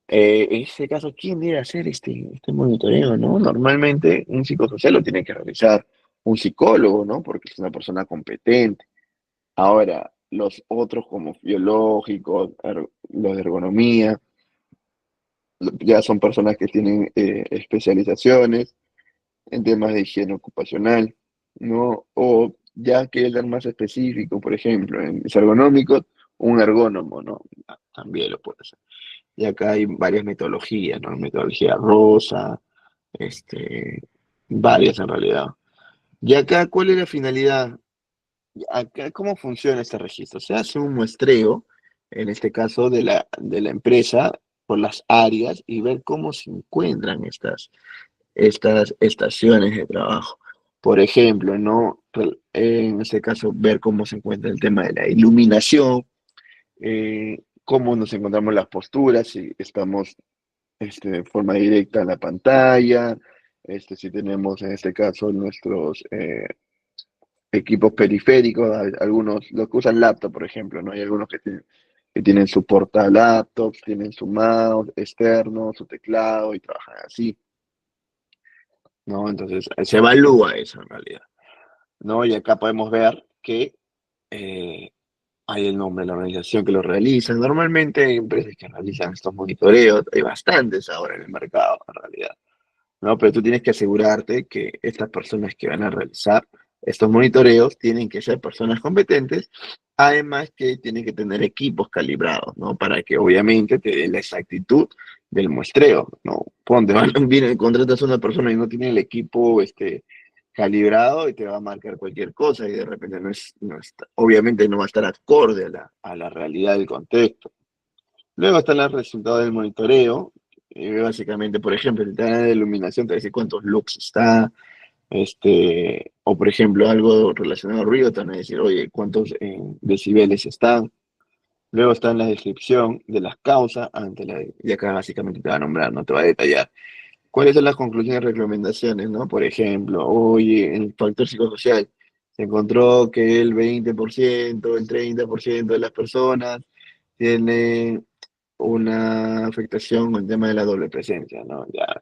En este caso, ¿quién debe hacer este monitoreo, no? Normalmente un psicosocial lo tiene que realizar un psicólogo, ¿no? Porque es una persona competente. Ahora, los otros como biológicos, los de ergonomía, ya son personas que tienen especializaciones en temas de higiene ocupacional, ¿no? O ya que es más específico, por ejemplo, en ergonómicos, un ergónomo, ¿no? También lo puede hacer. Y acá hay varias metodologías, ¿no? Metodología rosa, varias en realidad. Y acá, ¿cuál es la finalidad? Acá, ¿cómo funciona este registro? Se hace un muestreo en este caso de la empresa, por las áreas y ver cómo se encuentran estas estaciones de trabajo. Por ejemplo, ¿no? En este caso, ver cómo se encuentra el tema de la iluminación, cómo nos encontramos las posturas, si estamos de forma directa en la pantalla, si tenemos en este caso nuestros equipos periféricos, algunos, los que usan laptop, por ejemplo, ¿no? Hay algunos que tienen su porta laptops, tienen su mouse externo, su teclado y trabajan así, ¿no? Entonces, se evalúa eso en realidad, ¿no? Y acá podemos ver que eh, hay el nombre de la organización que lo realiza. Normalmente hay empresas que realizan estos monitoreos, hay bastantes ahora en el mercado, en realidad, ¿no? Pero tú tienes que asegurarte que estas personas que van a realizar estos monitoreos tienen que ser personas competentes, además que tienen que tener equipos calibrados, ¿no? Para que obviamente te dé la exactitud del muestreo, ¿no? Ponte, contratas a una persona y no tiene el equipo calibrado y te va a marcar cualquier cosa y de repente obviamente no va a estar acorde a la realidad del contexto. Luego están los resultados del monitoreo. Básicamente, por ejemplo, si te dan de iluminación, te dice cuántos lux está, o por ejemplo, algo relacionado al ruido, te van a decir, oye, cuántos decibeles están. Luego está en la descripción de las causas, y acá básicamente te va a nombrar, no te va a detallar. ¿Cuáles son las conclusiones y recomendaciones, no? Por ejemplo, oye, en el factor psicosocial, se encontró que el 20%, el 30% de las personas tiene una afectación con el tema de la doble presencia, ¿no? Ya,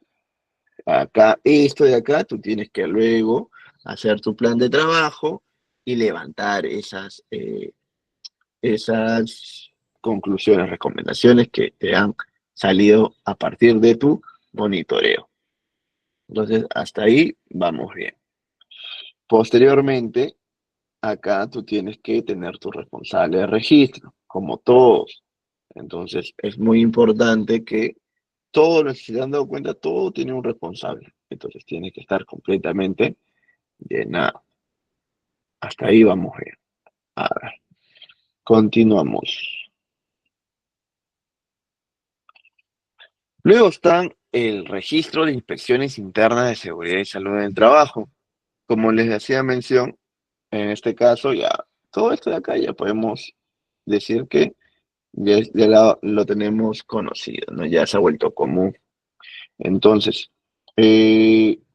acá, esto de acá, tú tienes que luego hacer tu plan de trabajo y levantar esas conclusiones, recomendaciones que te han salido a partir de tu monitoreo. Entonces, hasta ahí vamos bien. Posteriormente, acá tú tienes que tener tu responsable de registro, como todos. Entonces, es muy importante que todo, si se han dado cuenta, todo tiene un responsable. Entonces, tiene que estar completamente llenado. Hasta ahí vamos bien. A ver, continuamos. Luego están el registro de inspecciones internas de seguridad y salud en el trabajo. Como les hacía mención, en este caso ya, todo esto de acá ya podemos decir que ya lo tenemos conocido, ¿no? Ya se ha vuelto común. Entonces,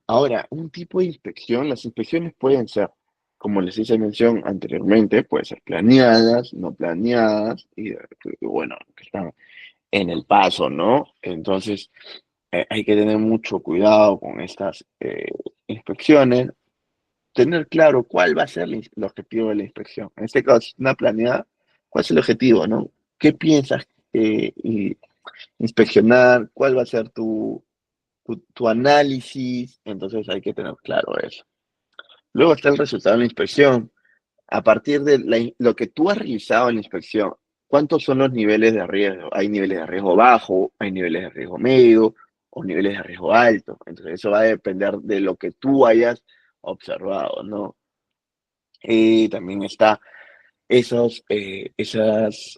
ahora, un tipo de inspección, las inspecciones pueden ser, como les hice mención anteriormente, pueden ser planeadas, no planeadas, y bueno, que están en el paso, ¿no? Entonces, hay que tener mucho cuidado con estas inspecciones, tener claro cuál va a ser el objetivo de la inspección. En este caso, una planeada, ¿cuál es el objetivo, no? ¿Qué piensas inspeccionar? ¿Cuál va a ser tu análisis? Entonces hay que tener claro eso. Luego está el resultado de la inspección. A partir de lo que tú has realizado en la inspección, ¿cuántos son los niveles de riesgo? Hay niveles de riesgo bajo, hay niveles de riesgo medio o niveles de riesgo alto. Entonces eso va a depender de lo que tú hayas observado, ¿no? Y también está esas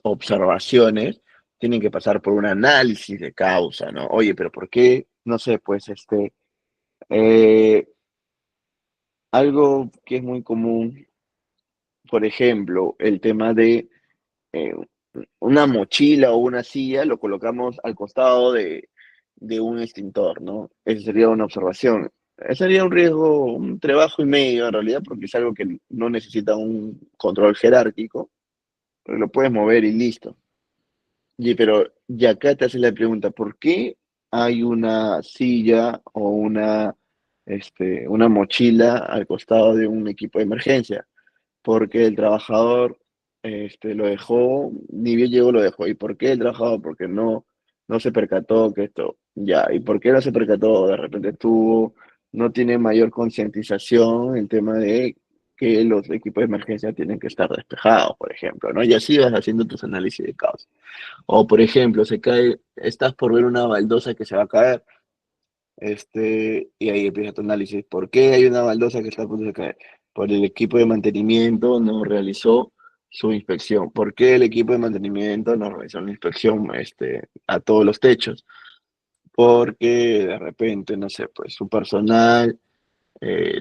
observaciones tienen que pasar por un análisis de causa, ¿no? Oye, pero ¿por qué? No sé, pues eh, algo que es muy común, por ejemplo, el tema de eh, una mochila o una silla, lo colocamos al costado de un extintor, ¿no? Esa sería una observación. Ese sería un riesgo, un trabajo y medio en realidad, porque es algo que no necesita un control jerárquico, pero lo puedes mover y listo. Pero y acá te hace la pregunta, ¿por qué hay una silla o una mochila al costado de un equipo de emergencia? Porque el trabajador lo dejó, ni bien llegó lo dejó. ¿Y por qué el trabajador? Porque no se percató que esto, ya, ¿y por qué no se percató? De repente no tiene mayor concientización el tema de que los equipos de emergencia tienen que estar despejados, por ejemplo, ¿no? Y así vas haciendo tus análisis de causa. O, por ejemplo, estás por ver una baldosa que se va a caer, y ahí empieza tu análisis. ¿Por qué hay una baldosa que está a punto de caer? Por el equipo de mantenimiento no realizó su inspección. ¿Por qué el equipo de mantenimiento no realizó una inspección a todos los techos? Porque de repente, no sé, pues su personal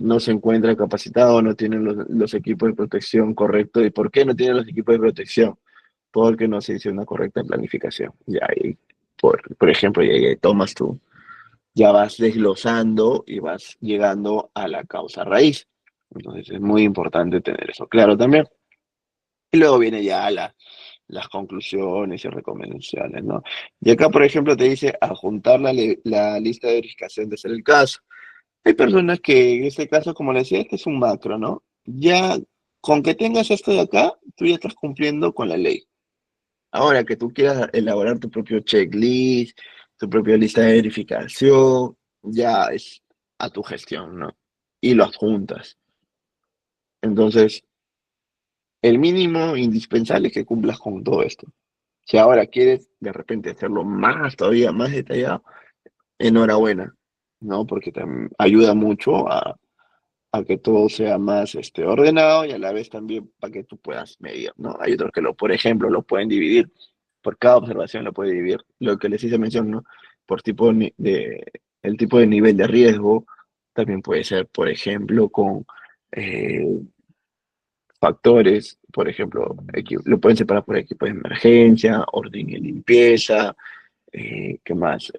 no se encuentra capacitado, no tienen los equipos de protección correctos. ¿Y por qué no tienen los equipos de protección? Porque no se hizo una correcta planificación. Y ahí, por ejemplo, ya tomas tú, ya vas desglosando y vas llegando a la causa raíz. Entonces es muy importante tener eso claro también. Y luego viene ya las conclusiones y recomendaciones, ¿no? Y acá, por ejemplo, te dice adjuntar la lista de verificación de ser el caso. Hay personas que en este caso, como le decía, este es un macro, ¿no? Ya con que tengas esto de acá, tú ya estás cumpliendo con la ley. Ahora que tú quieras elaborar tu propio checklist, tu propia lista de verificación, ya es a tu gestión, ¿no? Y lo adjuntas. Entonces, el mínimo indispensable es que cumplas con todo esto. Si ahora quieres de repente hacerlo más, todavía más detallado, enhorabuena, ¿no? Porque también ayuda mucho a que todo sea más ordenado y a la vez también para que tú puedas medir, ¿no? Hay otros que, por ejemplo, lo pueden dividir, por cada observación lo puede dividir, lo que les hice mención, ¿no? Por el tipo de nivel de riesgo, también puede ser, por ejemplo, con eh, factores, por ejemplo, lo pueden separar por equipo de emergencia, orden y limpieza, ¿qué más?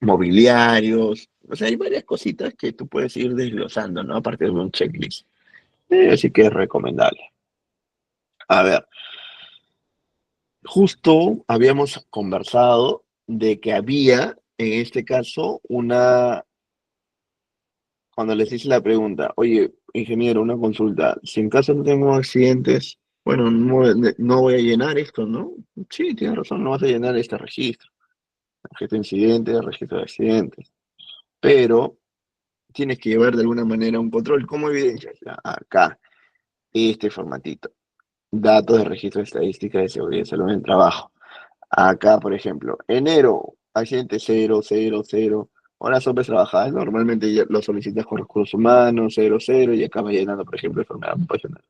Mobiliarios, o sea, hay varias cositas que tú puedes ir desglosando, ¿no? A partir de un checklist. Así que es recomendable. A ver, justo habíamos conversado de que había, en este caso, cuando les hice la pregunta, oye, ingeniero, una consulta, si en caso no tengo accidentes, bueno, no voy a llenar esto, ¿no? Sí, tienes razón, no vas a llenar este registro de incidentes, registro de accidentes, pero tienes que llevar de alguna manera un control. ¿Cómo evidencias? Acá, este formatito. Datos de registro de estadística de seguridad y salud en el trabajo. Acá, por ejemplo, enero, accidente 0, 0, 0. Horas hombres trabajadas, normalmente ya lo solicitas con recursos humanos, 0, 0, y acabas llenando, por ejemplo, enfermedad ocupacional.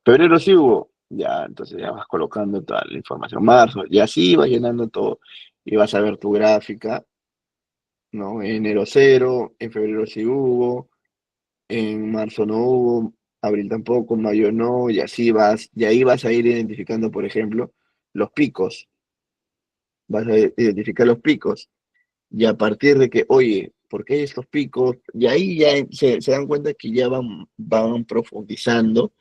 Febrero sí hubo, ya, entonces ya vas colocando toda la información. Marzo, y así vas llenando todo. Y vas a ver tu gráfica, ¿no? Enero 0, en febrero sí hubo, en marzo no hubo, abril tampoco, mayo no, y así vas, y ahí vas a ir identificando, por ejemplo, los picos. Vas a identificar los picos. Y a partir de que, oye, ¿por qué hay estos picos? Y ahí ya se dan cuenta que ya van profundizando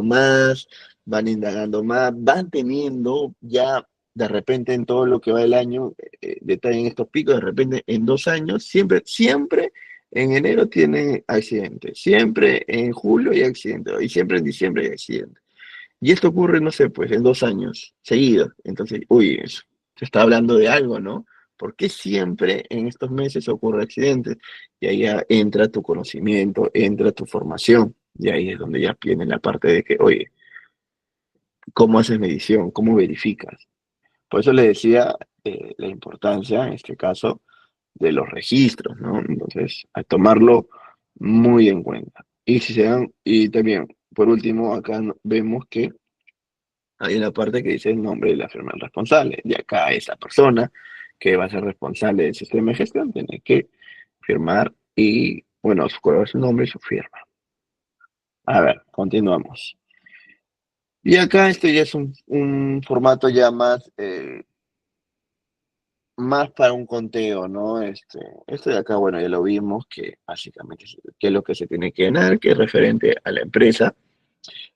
más, van indagando más, van teniendo ya de repente en todo lo que va el año, detallan estos picos, de repente en 2 años, siempre en enero tienen accidentes, siempre en julio hay accidentes, y siempre en diciembre hay accidentes. Y esto ocurre, no sé, pues en 2 años seguidos. Entonces, uy, se está hablando de algo, ¿no? ¿Por qué siempre en estos meses ocurre accidentes? Y ahí ya entra tu conocimiento, entra tu formación. Y ahí es donde ya viene la parte de que, oye, ¿cómo haces medición? ¿Cómo verificas? Por eso le decía la importancia, en este caso, de los registros, ¿no? Entonces, a tomarlo muy en cuenta. Y si se dan, y también, por último, acá vemos que hay una parte que dice el nombre de la firma responsable. Y acá esa persona que va a ser responsable del sistema de gestión tiene que firmar y, bueno, su nombre y su firma. A ver, continuamos. Y acá este ya es un formato ya más para un conteo, ¿no? Esto de acá, bueno, ya lo vimos, que básicamente qué es lo que se tiene que llenar, que es referente a la empresa.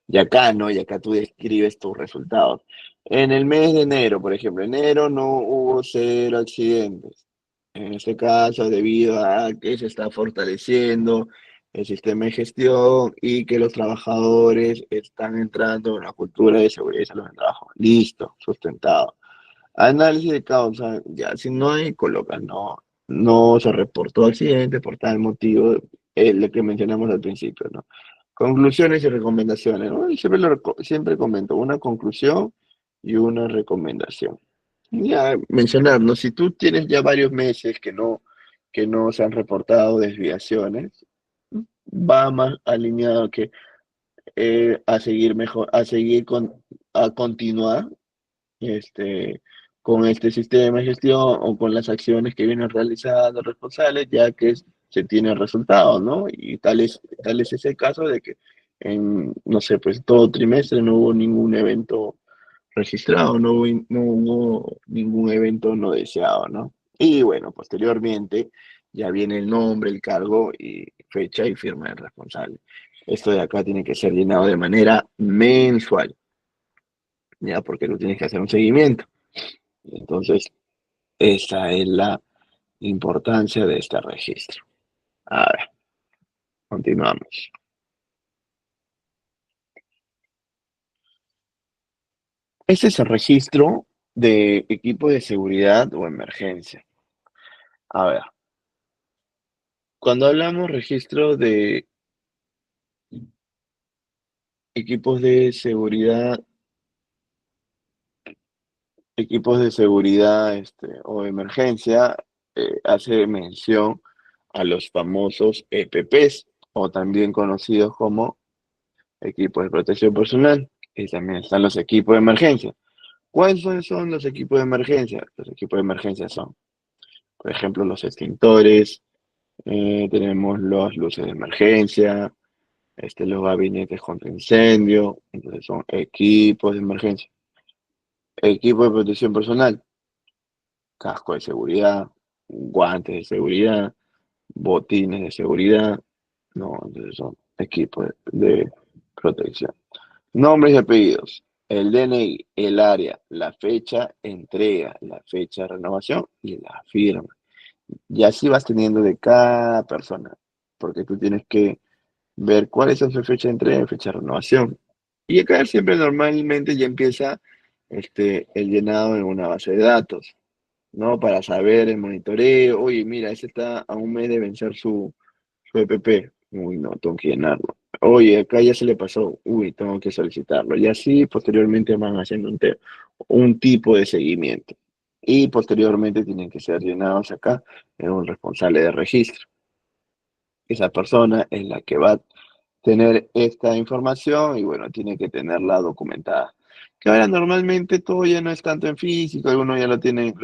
Y acá, ¿no? Y acá tú describes tus resultados. En el mes de enero, por ejemplo, enero no hubo 0 accidentes. En este caso, debido a que se está fortaleciendo el sistema de gestión y que los trabajadores están entrando en una cultura de seguridad y salud en el trabajo. Listo, sustentado. Análisis de causa, ya si no hay, colocas, no se reportó accidente por tal motivo, lo que mencionamos al principio, ¿no? Conclusiones y recomendaciones, ¿no? Y siempre comento una conclusión y una recomendación. Ya mencionar, ¿no? Si tú tienes ya varios meses que no se han reportado desviaciones, va más alineado que a seguir mejor, a continuar con este sistema de gestión o con las acciones que vienen realizando los responsables, ya que se tiene resultados, ¿no? Y tal es ese caso de que en, no sé, pues todo trimestre no hubo ningún evento registrado, no hubo ningún evento no deseado, ¿no? Y bueno, posteriormente ya viene el nombre, el cargo y fecha y firma del responsable. Esto de acá tiene que ser llenado de manera mensual, ya porque tú tienes que hacer un seguimiento. Entonces, esa es la importancia de este registro. A ver, continuamos. Este es el registro de equipo de seguridad o emergencia. A ver, cuando hablamos registro de equipos de seguridad, o emergencia, hace mención a los famosos EPPs, o también conocidos como equipos de protección personal, y también están los equipos de emergencia. ¿Cuáles son los equipos de emergencia? Los equipos de emergencia son, por ejemplo, los extintores, tenemos las luces de emergencia, los gabinetes contra incendio, entonces son equipos de emergencia. Equipo de protección personal, casco de seguridad, guantes de seguridad, botines de seguridad, no, entonces son equipos de protección. Nombres y apellidos, el DNI, el área, la fecha entrega, la fecha de renovación y la firma. Y así vas teniendo de cada persona, porque tú tienes que ver cuál es su fecha de entrega y fecha de renovación. Y acá siempre normalmente ya empieza el llenado en una base de datos, ¿no? Para saber el monitoreo, oye, mira, ese está a un mes de vencer su EPP. Uy, no, tengo que llenarlo. Oye, acá ya se le pasó. Uy, tengo que solicitarlo. Y así posteriormente van haciendo un tipo de seguimiento. Y posteriormente tienen que ser llenados acá en un responsable de registro. Esa persona es la que va a tener esta información y bueno, tiene que tenerla documentada. Que ahora normalmente todo ya no es tanto en físico, algunos ya lo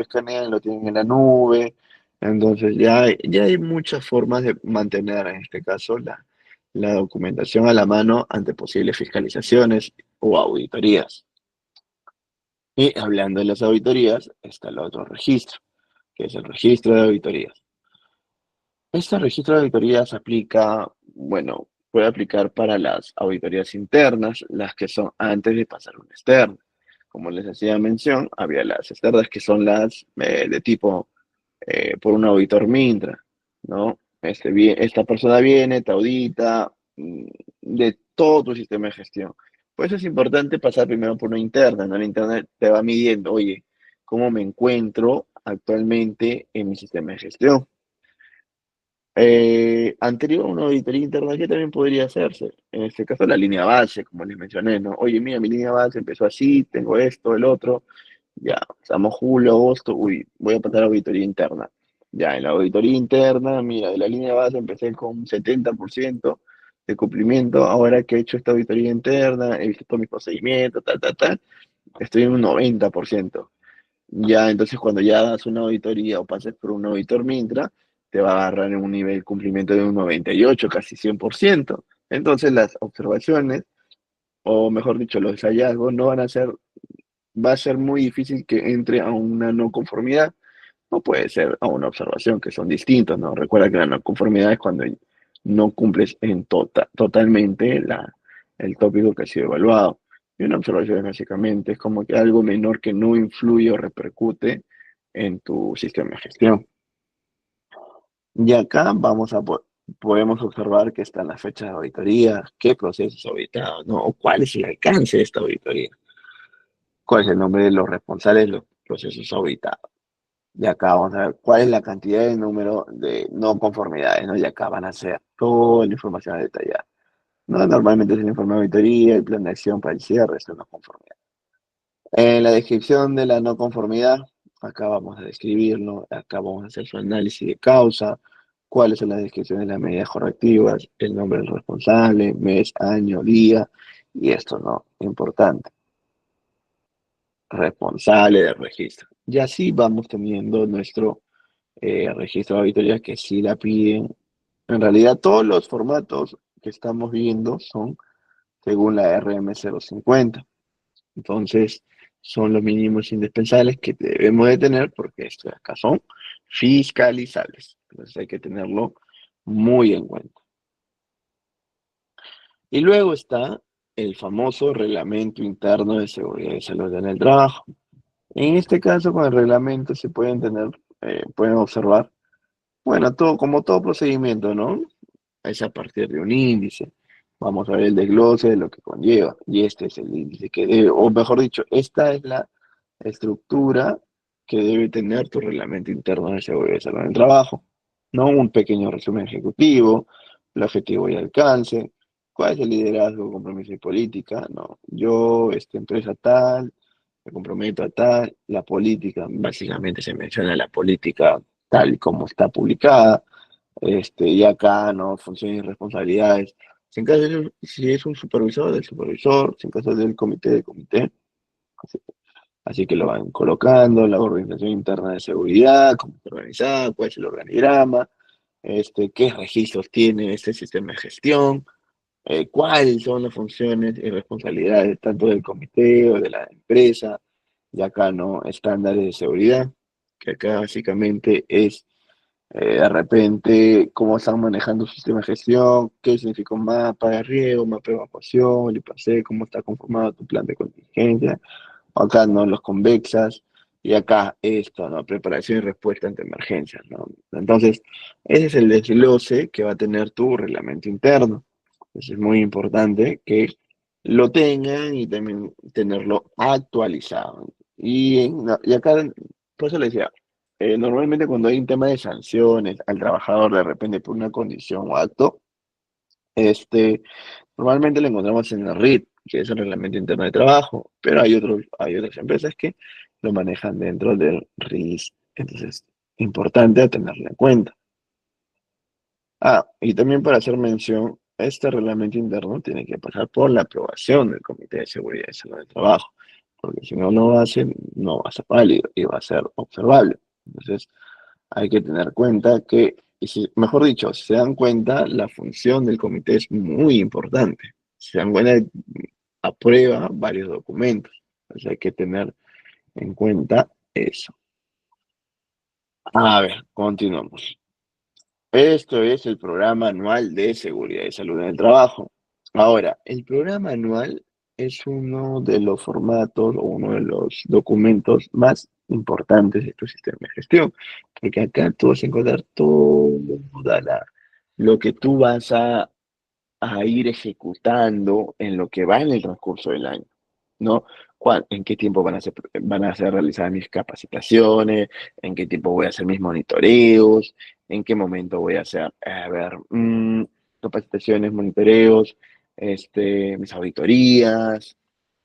escanean, lo tienen en la nube, entonces ya hay muchas formas de mantener en este caso la documentación a la mano ante posibles fiscalizaciones o auditorías. Y hablando de las auditorías, está el otro registro, que es el registro de auditorías. Este registro de auditorías aplica, bueno, puede aplicar para las auditorías internas, las que son antes de pasar a una externa. Como les hacía mención, había las externas que son las de tipo por un auditor Mintra, ¿no? Esta persona viene, te audita de todo tu sistema de gestión. Por eso es importante pasar primero por una interna, ¿no? La interna te va midiendo, oye, ¿cómo me encuentro actualmente en mi sistema de gestión? Anterior a una auditoría interna, que también podría hacerse. En este caso, la línea base, como les mencioné, ¿no? Oye, mira, mi línea base empezó así, tengo esto, el otro. Ya, estamos julio, agosto, uy, voy a pasar a auditoría interna. Ya, en la auditoría interna, mira, de la línea base empecé con un 70% de cumplimiento. Ahora que he hecho esta auditoría interna, he visto todos mis procedimientos, estoy en un 90%. Ya, entonces cuando ya hagas una auditoría o pases por un auditor Mintra, te va a agarrar en un nivel de cumplimiento de un 98, casi 100%. Entonces las observaciones, o mejor dicho, los hallazgos no van a ser, va a ser muy difícil que entre a una no conformidad, o puede ser a una observación, que son distintos, ¿no? Recuerda que la no conformidad es cuando no cumples totalmente el tópico que ha sido evaluado. Y una observación básicamente es como que algo menor que no influye o repercute en tu sistema de gestión. Y acá podemos observar que están las fechas de auditoría, qué procesos auditados, ¿no? O cuál es el alcance de esta auditoría, cuál es el nombre de los responsables de los procesos auditados. Y acá vamos a ver cuál es la cantidad de número de no conformidades, ¿no? Y acá van a ser toda la información detallada. No, normalmente es el informe de auditoría, el plan de acción para el cierre, esto no conformidad. En la descripción de la no conformidad, acá vamos a describirlo, acá vamos a hacer su análisis de causa, cuáles son las descripciones de las medidas correctivas, el nombre del responsable, mes, año, día, y esto no, importante, responsable del registro. Y así vamos teniendo nuestro registro de auditoría que sí la piden. En realidad todos los formatos que estamos viendo son según la RM 050. Entonces, son los mínimos indispensables que debemos de tener porque estos acá son fiscalizables. Entonces hay que tenerlo muy en cuenta. Y luego está el famoso Reglamento Interno de Seguridad y Salud en el Trabajo. En este caso, con el reglamento se pueden tener, pueden observar, bueno, todo, como todo procedimiento, ¿no? Es a partir de un índice. Vamos a ver el desglose de lo que conlleva. Y este es el índice que debe, o mejor dicho, esta es la estructura que debe tener tu reglamento interno de seguridad y salud en el trabajo. ¿No? Un pequeño resumen ejecutivo, el objetivo y alcance, cuál es el liderazgo, compromiso y política, ¿no? Yo, esta empresa tal, me comprometo a tal, la política, básicamente se menciona la política tal y como está publicada, y acá, ¿no? Funciones y responsabilidades. Si es un supervisor, del supervisor, si en caso del comité, del comité. Así que lo van colocando, la organización interna de seguridad, cómo está organizada, cuál es el organigrama, qué registros tiene este sistema de gestión, cuáles son las funciones y responsabilidades tanto del comité o de la empresa, y acá, ¿no? Estándares de seguridad, que acá básicamente es de repente, cómo están manejando su sistema de gestión, qué significa un mapa de riesgo, mapa de evacuación, el IPC, cómo está conformado tu plan de contingencia. Acá, ¿no? Los convexas. Y acá esto, ¿no? Preparación y respuesta ante emergencias, ¿no? Entonces, ese es el desglose que va a tener tu reglamento interno. Entonces, es muy importante que lo tengan y también tenerlo actualizado. Y acá, por eso le decía, normalmente cuando hay un tema de sanciones al trabajador de repente por una condición o acto, este, normalmente lo encontramos en el RIT, que es el Reglamento Interno de Trabajo, pero hay otras empresas que lo manejan dentro del RIS. Entonces, importante tenerlo en cuenta. Y también para hacer mención, este reglamento interno tiene que pasar por la aprobación del Comité de Seguridad y Salud del Trabajo, porque si no lo hacen, no va a ser válido y va a ser observable. Entonces, hay que tener cuenta que, mejor dicho, si se dan cuenta, la función del comité es muy importante. Si se dan cuenta, aprueba varios documentos. Entonces hay que tener en cuenta eso. A ver, continuamos. Esto es el programa anual de seguridad y salud en el trabajo. Ahora, el programa anual es uno de los formatos o uno de los documentos más importantes de tu sistema de gestión, porque acá tú vas a encontrar lo que tú vas a ir ejecutando en lo que va en el transcurso del año, ¿no? ¿En qué tiempo van a ser realizadas mis capacitaciones? ¿En qué tiempo voy a hacer mis monitoreos? ¿En qué momento voy a hacer, capacitaciones, monitoreos, mis auditorías,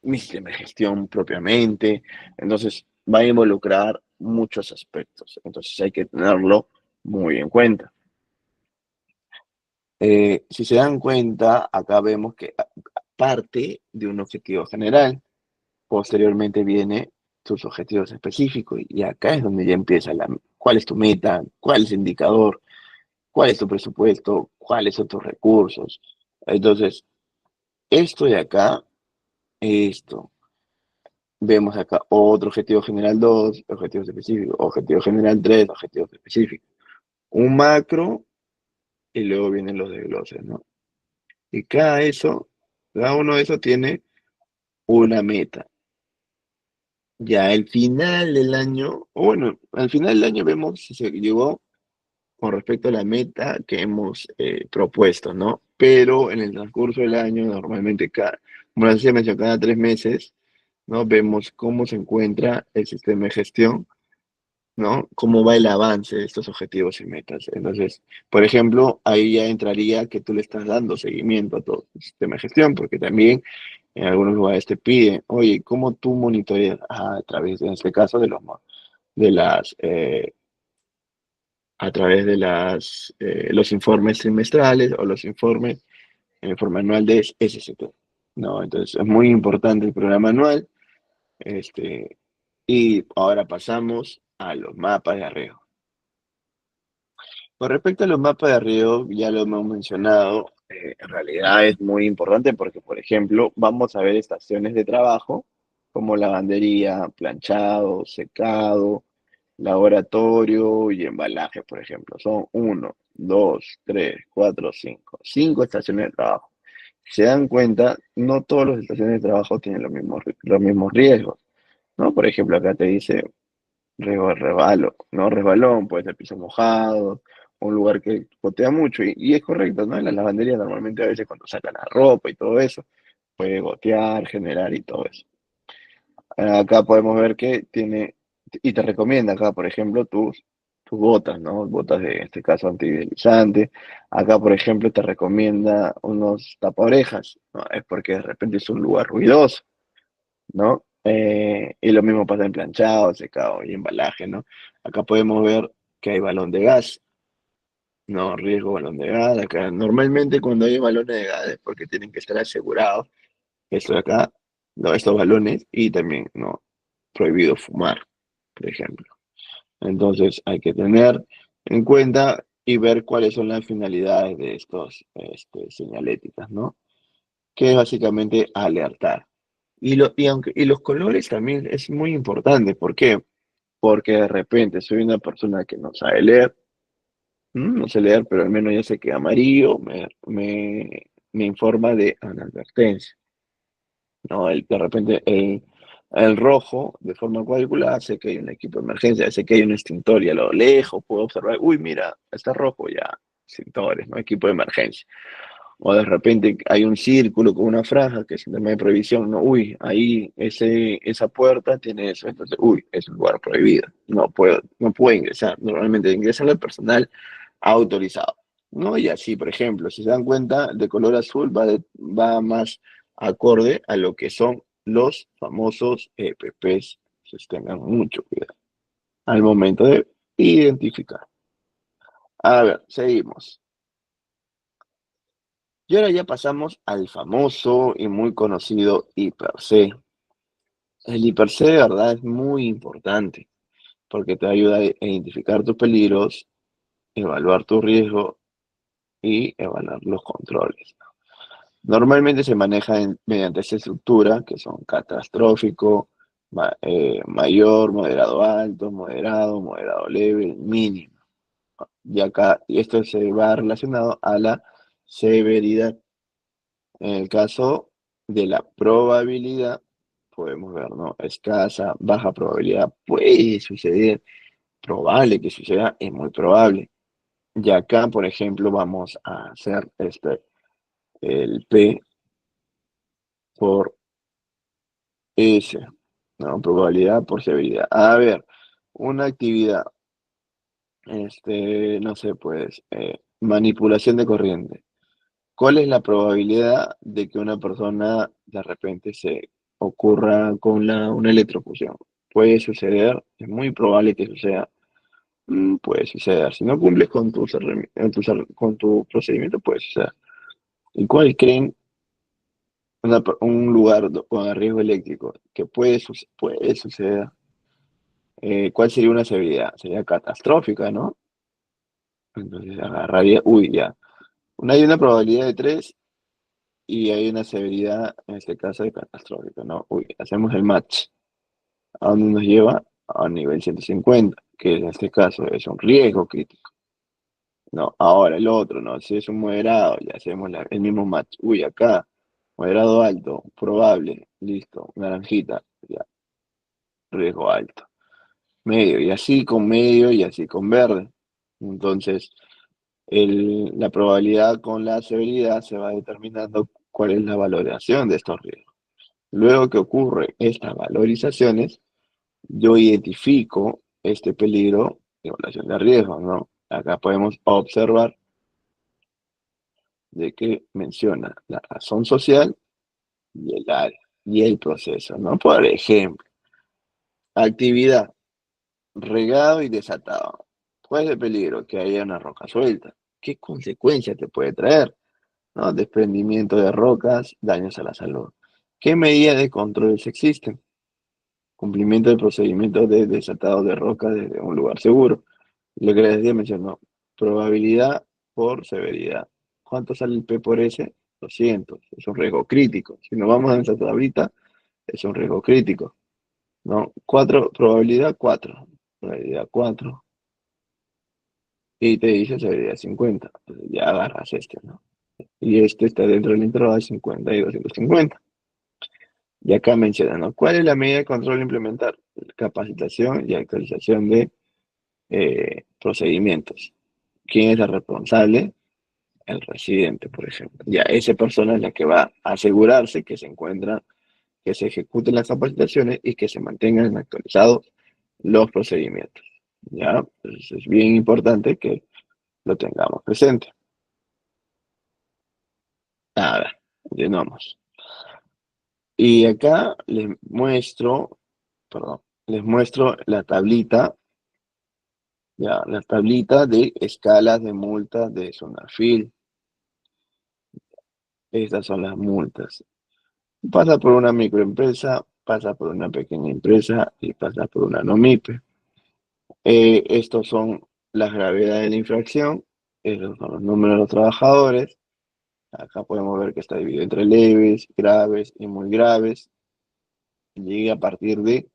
mi sistema de gestión propiamente? Entonces, va a involucrar muchos aspectos. Entonces, hay que tenerlo muy en cuenta. Si se dan cuenta, acá vemos que parte de un objetivo general, posteriormente viene tus objetivos específicos y acá es donde ya empieza cuál es tu meta, cuál es el indicador, cuál es tu presupuesto, cuáles son tus recursos. Entonces, esto de acá, esto, vemos acá otro objetivo general 2, objetivos específicos, objetivo general 3, objetivos específicos. Un macro y luego vienen los desgloses, ¿no? Y cada uno de esos tiene una meta. Ya al final del año, o bueno, al final del año vemos si se llegó con respecto a la meta que hemos propuesto, ¿no? Pero en el transcurso del año, normalmente como les decía, mencionado, cada 3 meses, ¿no? Vemos cómo se encuentra el sistema de gestión, ¿no? Cómo va el avance de estos objetivos y metas. Entonces, por ejemplo, ahí ya entraría que tú le estás dando seguimiento a todo el sistema de gestión, porque también en algunos lugares te piden, oye, ¿cómo tú monitoreas a través, en este caso, de las a través de los informes trimestrales o los informes, el informe anual de SCT, ¿no? Entonces es muy importante el programa anual. Y ahora pasamos a los mapas de riesgo. Con respecto a los mapas de riesgo, ya lo hemos mencionado, en realidad es muy importante porque, por ejemplo, vamos a ver estaciones de trabajo como lavandería, planchado, secado, laboratorio y embalaje, por ejemplo. Son 1, 2, 3, 4, 5. 5 estaciones de trabajo. Si se dan cuenta, no todas las estaciones de trabajo tienen los mismos riesgos, ¿no? Por ejemplo, acá te dice resbalo, ¿no? Resbalón, puede ser piso mojado, un lugar que gotea mucho, y es correcto, ¿no? En las lavanderías normalmente a veces cuando sacan la ropa y todo eso, puede gotear, generar y todo eso. Acá podemos ver que tiene, y te recomienda acá, por ejemplo, tus botas, ¿no? Botas de, en este caso, antideslizante. Acá, por ejemplo, te recomienda unos tapaorejas, ¿no? Es porque de repente es un lugar ruidoso, ¿no? Y lo mismo pasa en planchado, secado y embalaje, ¿no? Acá podemos ver que hay balón de gas, ¿no? Riesgo balón de gas. Acá normalmente cuando hay balones de gas es porque tienen que estar asegurados. Esto de acá, no, estos balones y también, ¿no? Prohibido fumar, por ejemplo. Entonces hay que tener en cuenta y ver cuáles son las finalidades de estos señaléticas, ¿no? Que es básicamente alertar. Y los colores también es muy importante. ¿Por qué? Porque de repente soy una persona que no sabe leer, no sé leer, pero al menos ya sé que amarillo me informa de una advertencia, ¿no? De repente el rojo, de forma cuadriculada, sé que hay un equipo de emergencia, sé que hay un extintor y a lo lejos puedo observar, uy, mira, está rojo ya, extintores, ¿no? Equipo de emergencia. O de repente hay un círculo con una franja que es un tema de prohibición, no, uy, ahí esa puerta tiene eso, entonces, uy, es un lugar prohibido, no puede ingresar, normalmente ingresa el personal autorizado, ¿no? Y así, por ejemplo, si se dan cuenta, de color azul va más acorde a lo que son los famosos EPPs, entonces tengan mucho cuidado al momento de identificar. A ver, seguimos. Y ahora ya pasamos al famoso y muy conocido Hiper-C. El Hiper-C de verdad es muy importante porque te ayuda a identificar tus peligros, evaluar tu riesgo y evaluar los controles. Normalmente se maneja mediante esta estructura que son catastrófico, mayor, moderado alto, moderado leve, mínimo. Y esto se va relacionado a la severidad. En el caso de la probabilidad, podemos ver, ¿no? Escasa, baja probabilidad, puede suceder, probable que suceda, es muy probable. Y acá, por ejemplo, vamos a hacer el P por S, ¿no? Probabilidad por severidad. A ver, una actividad, no sé, pues, manipulación de corriente. ¿Cuál es la probabilidad de que una persona de repente se ocurra con una electrocución? Puede suceder, es muy probable que suceda. Puede suceder. Si no cumples con tu procedimiento, puede suceder. ¿Y cuál creen un lugar con riesgo eléctrico que puede suceder? ¿Cuál sería una severidad? Sería catastrófica, ¿no? Entonces agarraría, uy, ya. Hay una probabilidad de 3 y hay una severidad, en este caso, de catastrófica, ¿no? Uy, hacemos el match. ¿A dónde nos lleva? A nivel 150, que en este caso es un riesgo crítico. No, ahora el otro, ¿no? Si es un moderado, ya hacemos el mismo match. Uy, acá, moderado alto, probable, listo, naranjita, ya, riesgo alto. Medio, y así con medio y así con verde. Entonces, la probabilidad con la severidad se va determinando cuál es la valoración de estos riesgos. Luego que ocurre estas valorizaciones, yo identifico este peligro de evaluación de riesgo, ¿no? Acá podemos observar de que menciona la razón social y el área y el proceso, ¿no? Por ejemplo, actividad, regado y desatado. ¿Cuál es el peligro? Que haya una roca suelta. ¿Qué consecuencias te puede traer? ¿No? Desprendimiento de rocas, daños a la salud. ¿Qué medidas de control existen? Cumplimiento del procedimiento de desatado de rocas desde un lugar seguro. Lo que les decía mencionó, probabilidad por severidad. ¿Cuánto sale el P por S? 200. Es un riesgo crítico. Si nos vamos a esa tablita, es un riesgo crítico. ¿No? 4, probabilidad 4. Probabilidad 4. Y te dice severidad 50. Entonces ya agarras este, ¿no? Y este está dentro del intervalo de 50 y 250. Y acá menciona, ¿no? ¿Cuál es la medida de control a implementar? Capacitación y actualización de procedimientos. ¿Quién es el responsable? El residente, por ejemplo. Ya, esa persona es la que va a asegurarse que se encuentran, que se ejecuten las capacitaciones y que se mantengan actualizados los procedimientos. Ya, entonces es bien importante que lo tengamos presente. A ver, continuamos. Y acá les muestro la tablita, ya, la tablita de escalas de multas de Sonafil. Estas son las multas. Pasa por una microempresa, pasa por una pequeña empresa y pasa por una NOMIPE. Estos son las gravedades de la infracción, estos son los números de los trabajadores. Acá podemos ver que está dividido entre leves, graves y muy graves. Llegue a partir de,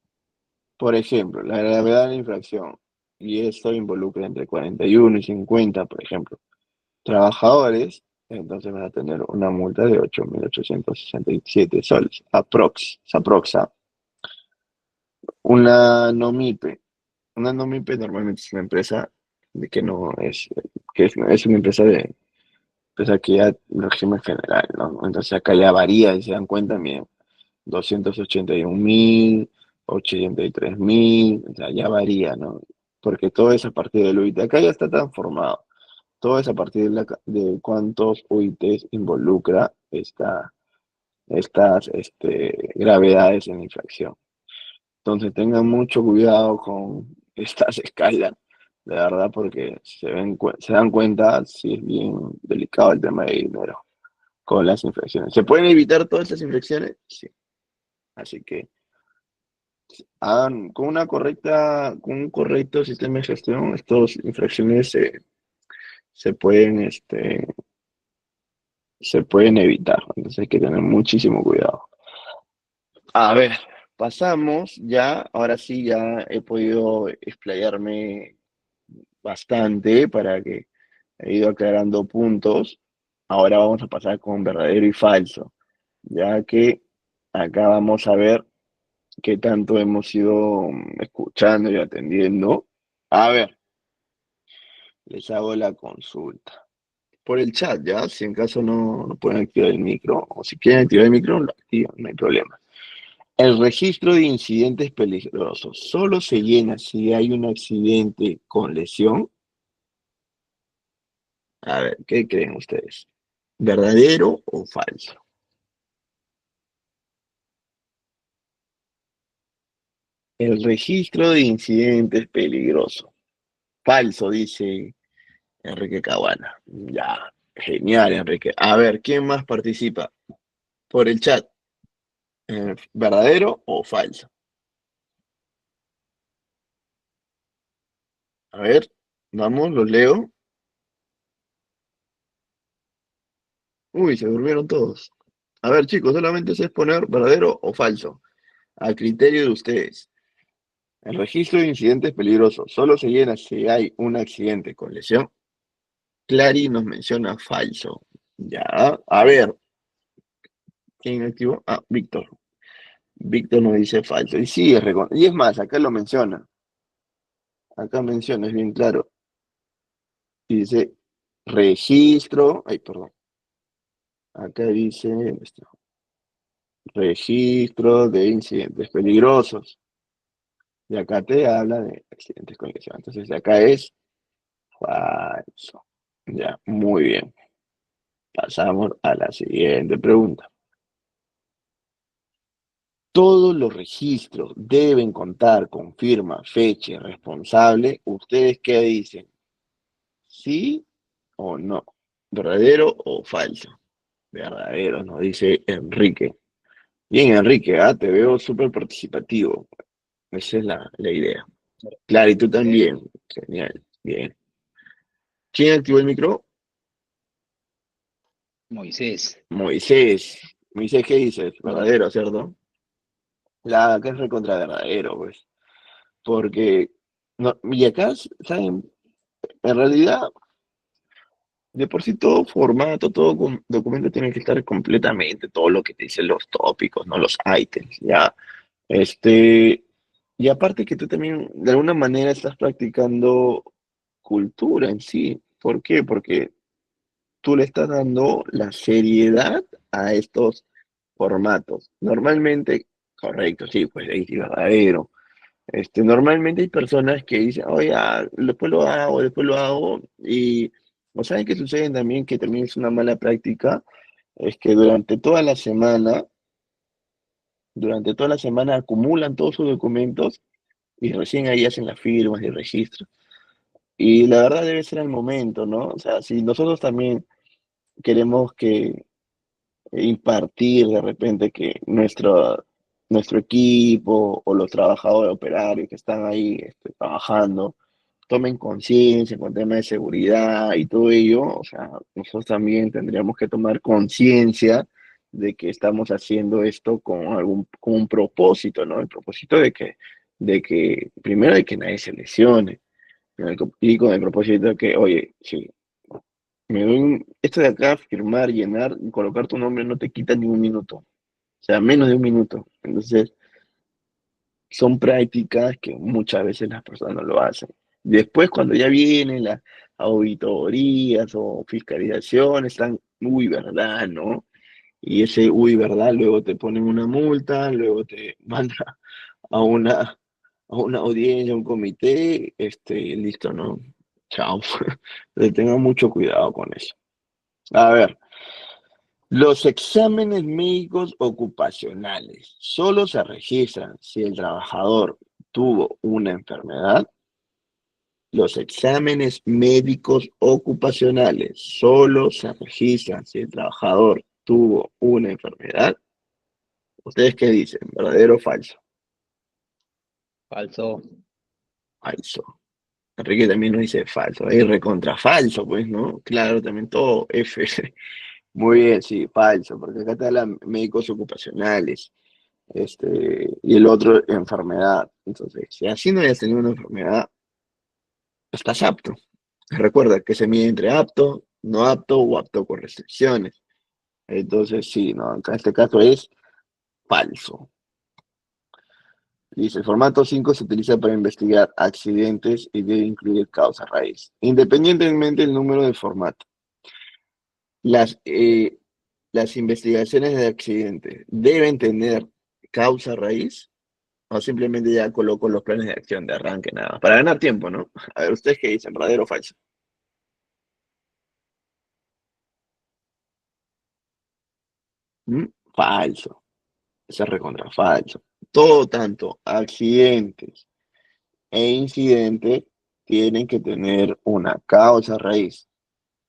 por ejemplo, la gravedad de la infracción, y esto involucra entre 41 y 50, por ejemplo, trabajadores, entonces van a tener una multa de 8.867 soles, aproxa. Una NOMIPE. Una NOMIPE normalmente es una empresa de que no es, que es una empresa que ya régimen general, ¿no? Entonces acá ya varía y se dan cuenta, miren, 281.000, 83.000, o sea, ya varía, ¿no? Porque todo es a partir del UIT. Acá ya está transformado. Todo es a partir de cuántos UITs involucra estas gravedades en la infracción. Entonces tengan mucho cuidado con estas escalas, de verdad, porque se dan cuenta si es bien delicado el tema de dinero con las infracciones. ¿Se pueden evitar todas estas infracciones? Sí. Así que hagan con un correcto sistema de gestión, estas infracciones se pueden, se pueden evitar. Entonces hay que tener muchísimo cuidado. A ver, pasamos ya, ahora sí ya he podido explayarme bastante para que he ido aclarando puntos. Ahora vamos a pasar con verdadero y falso, ya que acá vamos a ver qué tanto hemos ido escuchando y atendiendo. A ver, les hago la consulta. Por el chat, ¿ya? Si en caso no pueden activar el micro, o si quieren activar el micro, lo activan, no hay problema. El registro de incidentes peligrosos solo se llena si hay un accidente con lesión. A ver, ¿qué creen ustedes? ¿Verdadero o falso? El registro de incidentes peligrosos. Falso, dice Enrique Caguana. Ya, genial, Enrique. A ver, ¿quién más participa? Por el chat. ¿Verdadero o falso? A ver, vamos, los leo. Uy, se durmieron todos. A ver, chicos, solamente es poner verdadero o falso, a criterio de ustedes. El registro de incidentes peligrosos solo se llena si hay un accidente con lesión. Clary nos menciona falso. Ya, a ver, ¿quién activó? Ah, Víctor. Víctor nos dice falso. Y sí, y es más, acá lo menciona. Acá menciona, es bien claro. Y dice registro. Ay, perdón. Acá dice registro de incidentes peligrosos. Y acá te habla de accidentes con lesión. Entonces, acá es falso. Ya, muy bien. Pasamos a la siguiente pregunta. Todos los registros deben contar con firma, fecha y responsable. ¿Ustedes qué dicen? ¿Sí o no? ¿Verdadero o falso? Verdadero, nos dice Enrique. Bien, Enrique, te veo súper participativo. Esa es la idea. Claro, y tú también. Genial, bien. ¿Quién activó el micro? Moisés. Moisés. Moisés, ¿qué dices? Ya. Verdadero, ¿cierto? La que es recontra verdadero, pues. Porque, no, y acá, ¿saben? En realidad, de por sí todo formato, todo documento tiene que estar completamente, todo lo que te dicen los tópicos, no los ítems, ¿ya? Y aparte que tú también, de alguna manera, estás practicando cultura en sí. ¿Por qué? Porque tú le estás dando la seriedad a estos formatos. Normalmente, correcto, sí, pues ahí sí, verdadero. Normalmente hay personas que dicen, oye, después lo hago, y, ¿o saben qué sucede también? Que también es una mala práctica, es que durante toda la semana acumulan todos sus documentos y recién ahí hacen las firmas y el registro. Y la verdad debe ser el momento, ¿no? O sea, si nosotros también queremos que impartir de repente que nuestro equipo o los trabajadores operarios que están ahí trabajando tomen conciencia con temas de seguridad y todo ello, o sea, nosotros también tendríamos que tomar conciencia de que estamos haciendo esto con un propósito, ¿no? El propósito de que, primero, de que nadie se lesione, y con el propósito de que, oye, sí, esto de acá, firmar, llenar, y colocar tu nombre no te quita ni un minuto, o sea, menos de un minuto. Entonces, son prácticas que muchas veces las personas no lo hacen. Después, cuando ya vienen las auditorías o fiscalizaciones, están, uy, ¿verdad? ¿No? Y ese, uy, ¿verdad? Luego te ponen una multa, luego te manda a una audiencia, a un comité, listo, ¿no? Chao. Tengan mucho cuidado con eso. A ver, los exámenes médicos ocupacionales solo se registran si el trabajador tuvo una enfermedad. Los exámenes médicos ocupacionales solo se registran si el trabajador tuvo una enfermedad. ¿Ustedes qué dicen? ¿Verdadero o falso? Falso. Falso. Enrique también nos dice falso. Es recontra falso, pues, ¿no? Claro, también todo F. Muy bien, sí, falso, porque acá está la médicos ocupacionales. Y el otro, enfermedad. Entonces, si así no hayas tenido una enfermedad, estás apto. Recuerda que se mide entre apto, no apto o apto con restricciones. Entonces, sí, no, en este caso es falso. Dice, el formato 5 se utiliza para investigar accidentes y debe incluir causa raíz, independientemente del número de formato. Las, eh, las investigaciones de accidentes deben tener causa raíz. O simplemente ya coloco los planes de acción de arranque, nada más. Para ganar tiempo, ¿no? A ver, ¿ustedes qué dicen? ¿Verdadero o falso? ¿Mm? Falso. Ese es recontra falso. Todo tanto accidentes e incidentes tienen que tener una causa raíz.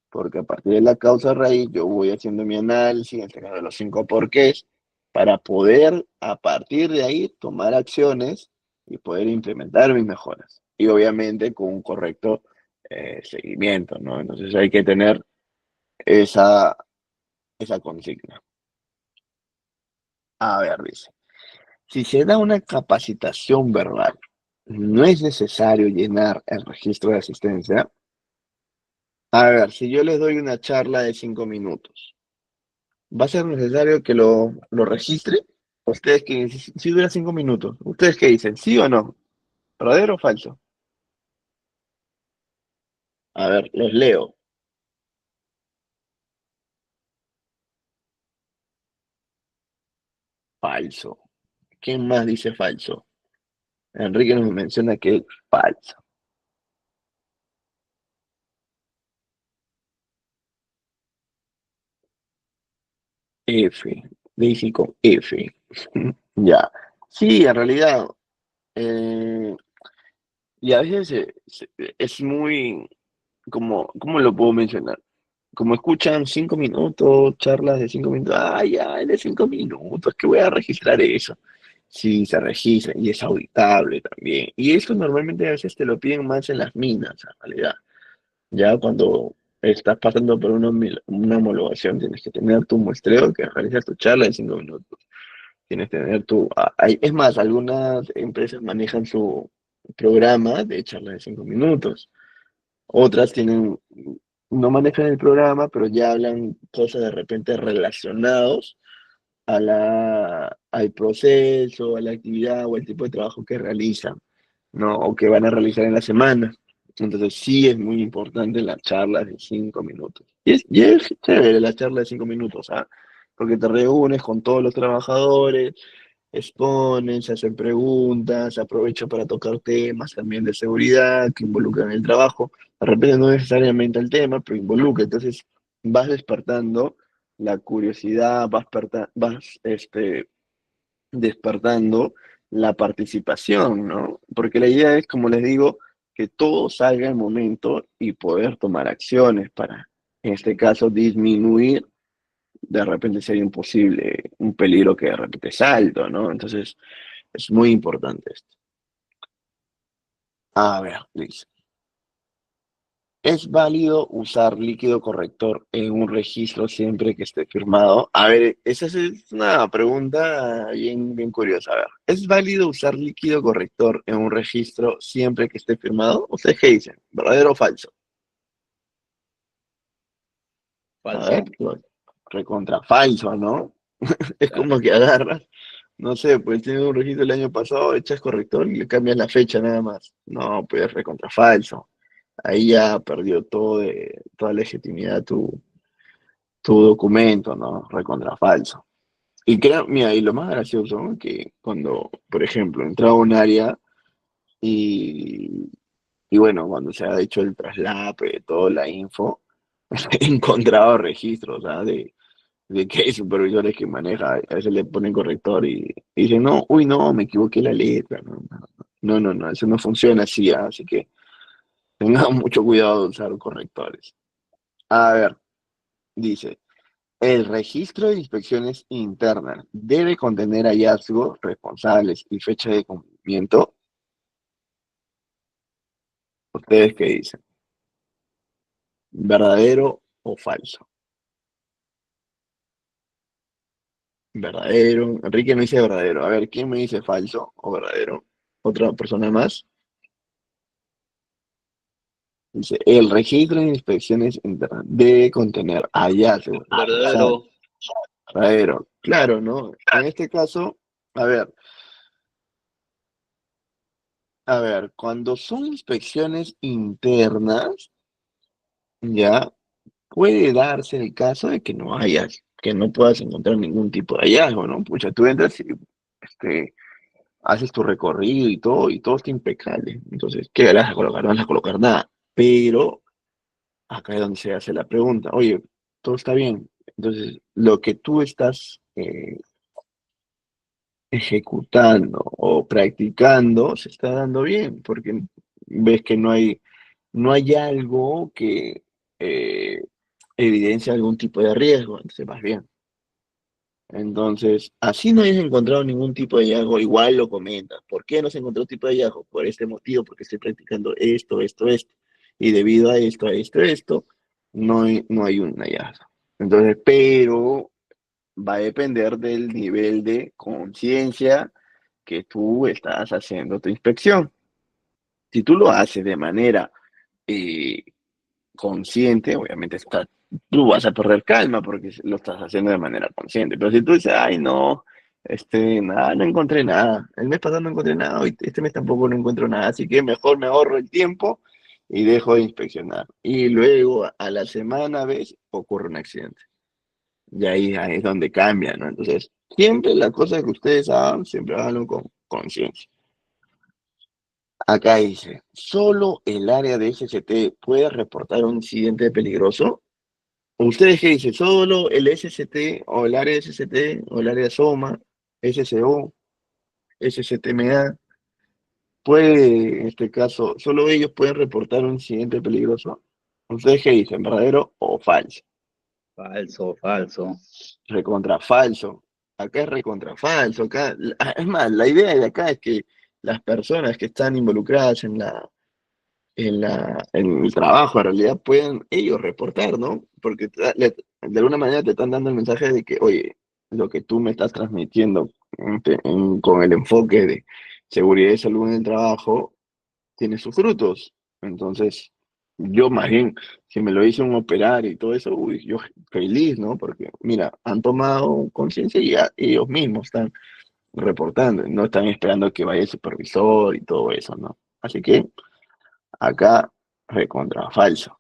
Porque a partir de la causa raíz yo voy haciendo mi análisis, en este caso de los 5 porqués, para poder a partir de ahí tomar acciones y poder implementar mis mejoras. Y obviamente con un correcto seguimiento, ¿no? Entonces hay que tener esa, esa consigna. A ver, dice, si se da una capacitación verbal, no es necesario llenar el registro de asistencia. A ver, si yo les doy una charla de 5 minutos, ¿va a ser necesario que lo registre? Ustedes que si dura 5 minutos, ¿ustedes qué dicen? ¿Sí o no? ¿Verdadero o falso? A ver, los leo. Falso. ¿Quién más dice falso? Enrique nos menciona que es falso. F. Daisy con F. Ya. Sí, en realidad, eh, y a veces es muy, ¿cómo lo puedo mencionar? Como escuchan 5 minutos, charlas de 5 minutos, ya, es de 5 minutos, que voy a registrar eso. Sí, se registra y es auditable también. Y eso normalmente a veces te lo piden más en las minas, en realidad. Ya cuando estás pasando por una homologación, tienes que tener tu muestreo que realizas tu charla de 5 minutos. Tienes que tener es más, algunas empresas manejan su programa de charla de 5 minutos. Otras no manejan el programa, pero ya hablan cosas de repente relacionados al proceso, a la actividad o al tipo de trabajo que realizan, ¿no? O que van a realizar en la semana. Entonces sí es muy importante la charla de 5 minutos. Y es chévere la charla de 5 minutos, ¿ah? Porque te reúnes con todos los trabajadores, exponen, se hacen preguntas, aprovechan para tocar temas también de seguridad que involucran el trabajo. De repente no necesariamente el tema, pero involucra. Entonces vas despertando la curiosidad, despertando la participación, ¿no? Porque la idea es, como les digo, que todo salga al momento y poder tomar acciones para, en este caso, disminuir de repente sería imposible, un peligro que de repente es alto, ¿no? Entonces, es muy importante esto. A ver, dice, ¿es válido usar líquido corrector en un registro siempre que esté firmado? A ver, esa es una pregunta bien, bien curiosa. A ver, ¿es válido usar líquido corrector en un registro siempre que esté firmado? ¿Ustedes qué dicen? ¿Verdadero o falso? A Falso. ver, recontra falso, ¿no? Es Claro. como que agarras, no sé, pues tienes un registro el año pasado, echas corrector y le cambias la fecha nada más. No, pues recontra falso. Ahí ya perdió toda legitimidad tu documento, ¿no? Recontra falso. Y creo, mira, y lo más gracioso, ¿no? Que cuando, por ejemplo, entraba a un área y, y bueno, cuando se ha hecho el traslape, toda la info, he encontrado registros, ¿ah? De que hay supervisores que maneja, a veces le ponen corrector y dicen, no, uy, no, me equivoqué la letra. No, eso no funciona así, ¿ah? Así que tengan mucho cuidado de usar correctores. A ver, dice, el registro de inspecciones internas debe contener hallazgos, responsables y fecha de cumplimiento. ¿Ustedes qué dicen? ¿Verdadero o falso? Verdadero. Enrique me dice verdadero. A ver, ¿quién me dice falso o verdadero? ¿Otra persona más? Dice, el registro de inspecciones internas debe contener hallazgos, responsable, Verdadero. verdadero. Claro, ¿no? En este caso, a ver, cuando son inspecciones internas, ya puede darse el caso de que no hayas, que no puedas encontrar ningún tipo de hallazgo, ¿no? Pucha, tú entras y este, haces tu recorrido y todo está impecable. Entonces, ¿qué le vas a colocar? No vas a colocar nada. Pero acá es donde se hace la pregunta, oye, todo está bien. Entonces, lo que tú estás ejecutando o practicando se está dando bien, porque ves que no hay algo que eh, evidencia algún tipo de riesgo, entonces vas bien. Entonces, así no hayas encontrado ningún tipo de hallazgo, igual lo comentas. ¿Por qué no se encontró tipo de hallazgo? Por este motivo, porque estoy practicando esto. Y debido a esto, no hay un hallazgo. Entonces, pero va a depender del nivel de conciencia que tú estás haciendo tu inspección. Si tú lo haces de manera eh, consciente, obviamente tú vas a perder calma porque lo estás haciendo de manera consciente. Pero si tú dices, ay, no, nada, no encontré nada. El mes pasado no encontré nada, hoy este mes tampoco no encuentro nada, así que mejor me ahorro el tiempo y dejo de inspeccionar. Y luego a la semana, ves, ocurre un accidente. Y ahí es donde cambia, ¿no? Entonces, siempre las cosas que ustedes hagan, siempre háganlo con conciencia. Acá dice, ¿solo el área de SCT puede reportar un incidente peligroso? ¿Ustedes qué dicen? ¿Solo el SCT o el área de SCT o el área de SOMA, SCO? SCTMA, puede, en este caso, solo ellos pueden reportar un incidente peligroso. ¿Ustedes qué dicen, verdadero o falso? Falso, falso. Recontra falso. Acá es recontra falso. Acá, es más, la idea de acá es que las personas que están involucradas en el trabajo, en realidad, pueden ellos reportar, ¿no? Porque de alguna manera te están dando el mensaje de que, oye, lo que tú me estás transmitiendo con el enfoque de seguridad y salud en el trabajo tiene sus frutos. Entonces, yo más bien, si me lo hice un operario y todo eso, uy, yo feliz, ¿no? Porque, mira, han tomado conciencia y ya ellos mismos están reportando, no están esperando que vaya el supervisor y todo eso, ¿no? Así que acá, recontra falso.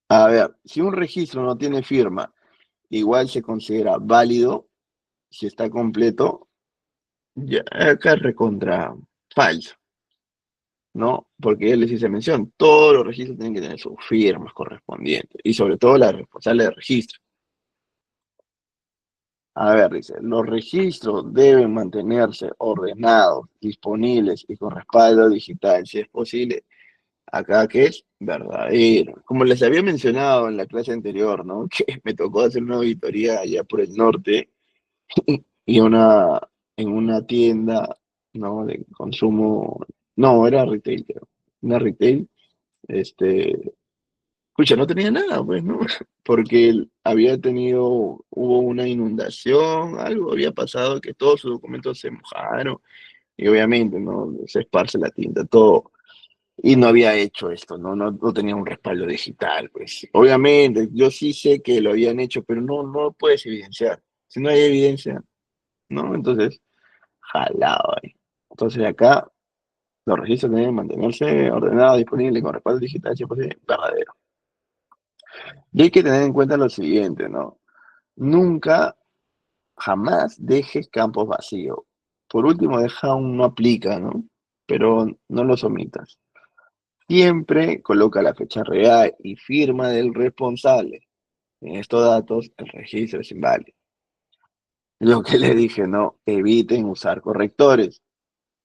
A ver, si un registro no tiene firma, igual se considera válido si está completo, ya acá es recontra falso, ¿no? Porque él les hice mención, todos los registros tienen que tener sus firmas correspondientes y sobre todo la responsable de registro. A ver, dice, los registros deben mantenerse ordenados, disponibles y con respaldo digital, si es posible. Acá que es verdadero. Como les había mencionado en la clase anterior, ¿no? Que me tocó hacer una auditoría allá por el norte y en una tienda, ¿no? De consumo, no, era retail, creo. Una retail, este, escucha, no tenía nada, pues, ¿no? Porque él hubo una inundación, algo había pasado que todos sus documentos se mojaron y obviamente, ¿no? Se esparce la tinta, todo. Y no había hecho esto, ¿no? No tenía un respaldo digital, pues. Obviamente, yo sí sé que lo habían hecho, pero no lo puedes evidenciar. Si no hay evidencia, ¿no? Entonces, jalado ahí. Entonces acá los registros deben mantenerse ordenados, disponibles, con respaldo digital, 100% verdadero. Y hay que tener en cuenta lo siguiente, ¿no? Nunca, jamás dejes campos vacíos. Por último, deja un no aplica, ¿no? Pero no los omitas. Siempre coloca la fecha real y firma del responsable. En estos datos, el registro es inválido. Lo que le dije, no, eviten usar correctores.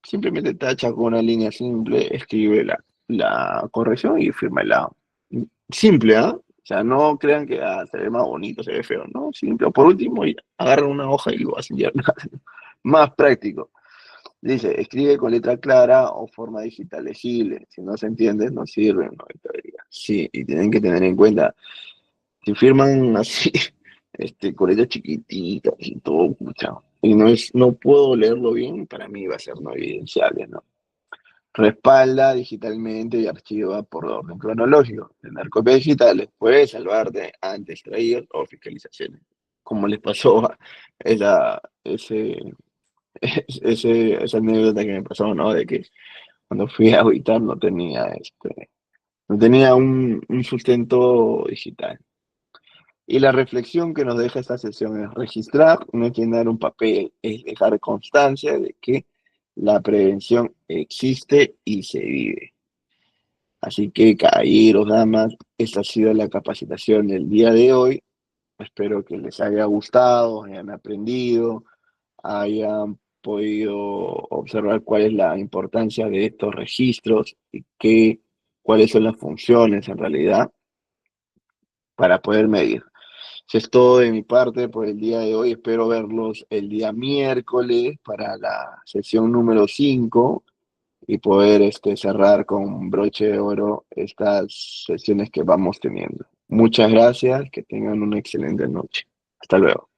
Simplemente tacha con una línea simple, escribe la corrección y fírmala. Simple, ¿ah? O sea, no crean que se ve más bonito, se ve feo, ¿no? Simple. Por último, agarran una hoja y lo hacen ya. Más práctico. Dice, escribe con letra clara o forma digital legible. Si no se entiende, no sirve, no debería. Sí, y tienen que tener en cuenta, si firman así, con letras chiquititas y todo, pucha, y no puedo leerlo bien, para mí va a ser no evidenciable, ¿no? Respalda digitalmente y archiva por orden cronológico. Tener copias digitales puede salvarte ante extraídos o fiscalizaciones. Como les pasó a ese esa anécdota que me pasó, ¿no? De que cuando fui a auditar no tenía un sustento digital. Y la reflexión que nos deja esta sesión es registrar, no es llenar un papel, es dejar constancia de que la prevención existe y se vive. Así que, caballeros, damas, esta ha sido la capacitación del día de hoy. Espero que les haya gustado, hayan aprendido, hayan podido observar cuál es la importancia de estos registros y cuáles son las funciones en realidad para poder medir. Eso es todo de mi parte por el día de hoy. Espero verlos el día miércoles para la sesión número 5 y poder cerrar con broche de oro estas sesiones que vamos teniendo. Muchas gracias, que tengan una excelente noche. Hasta luego.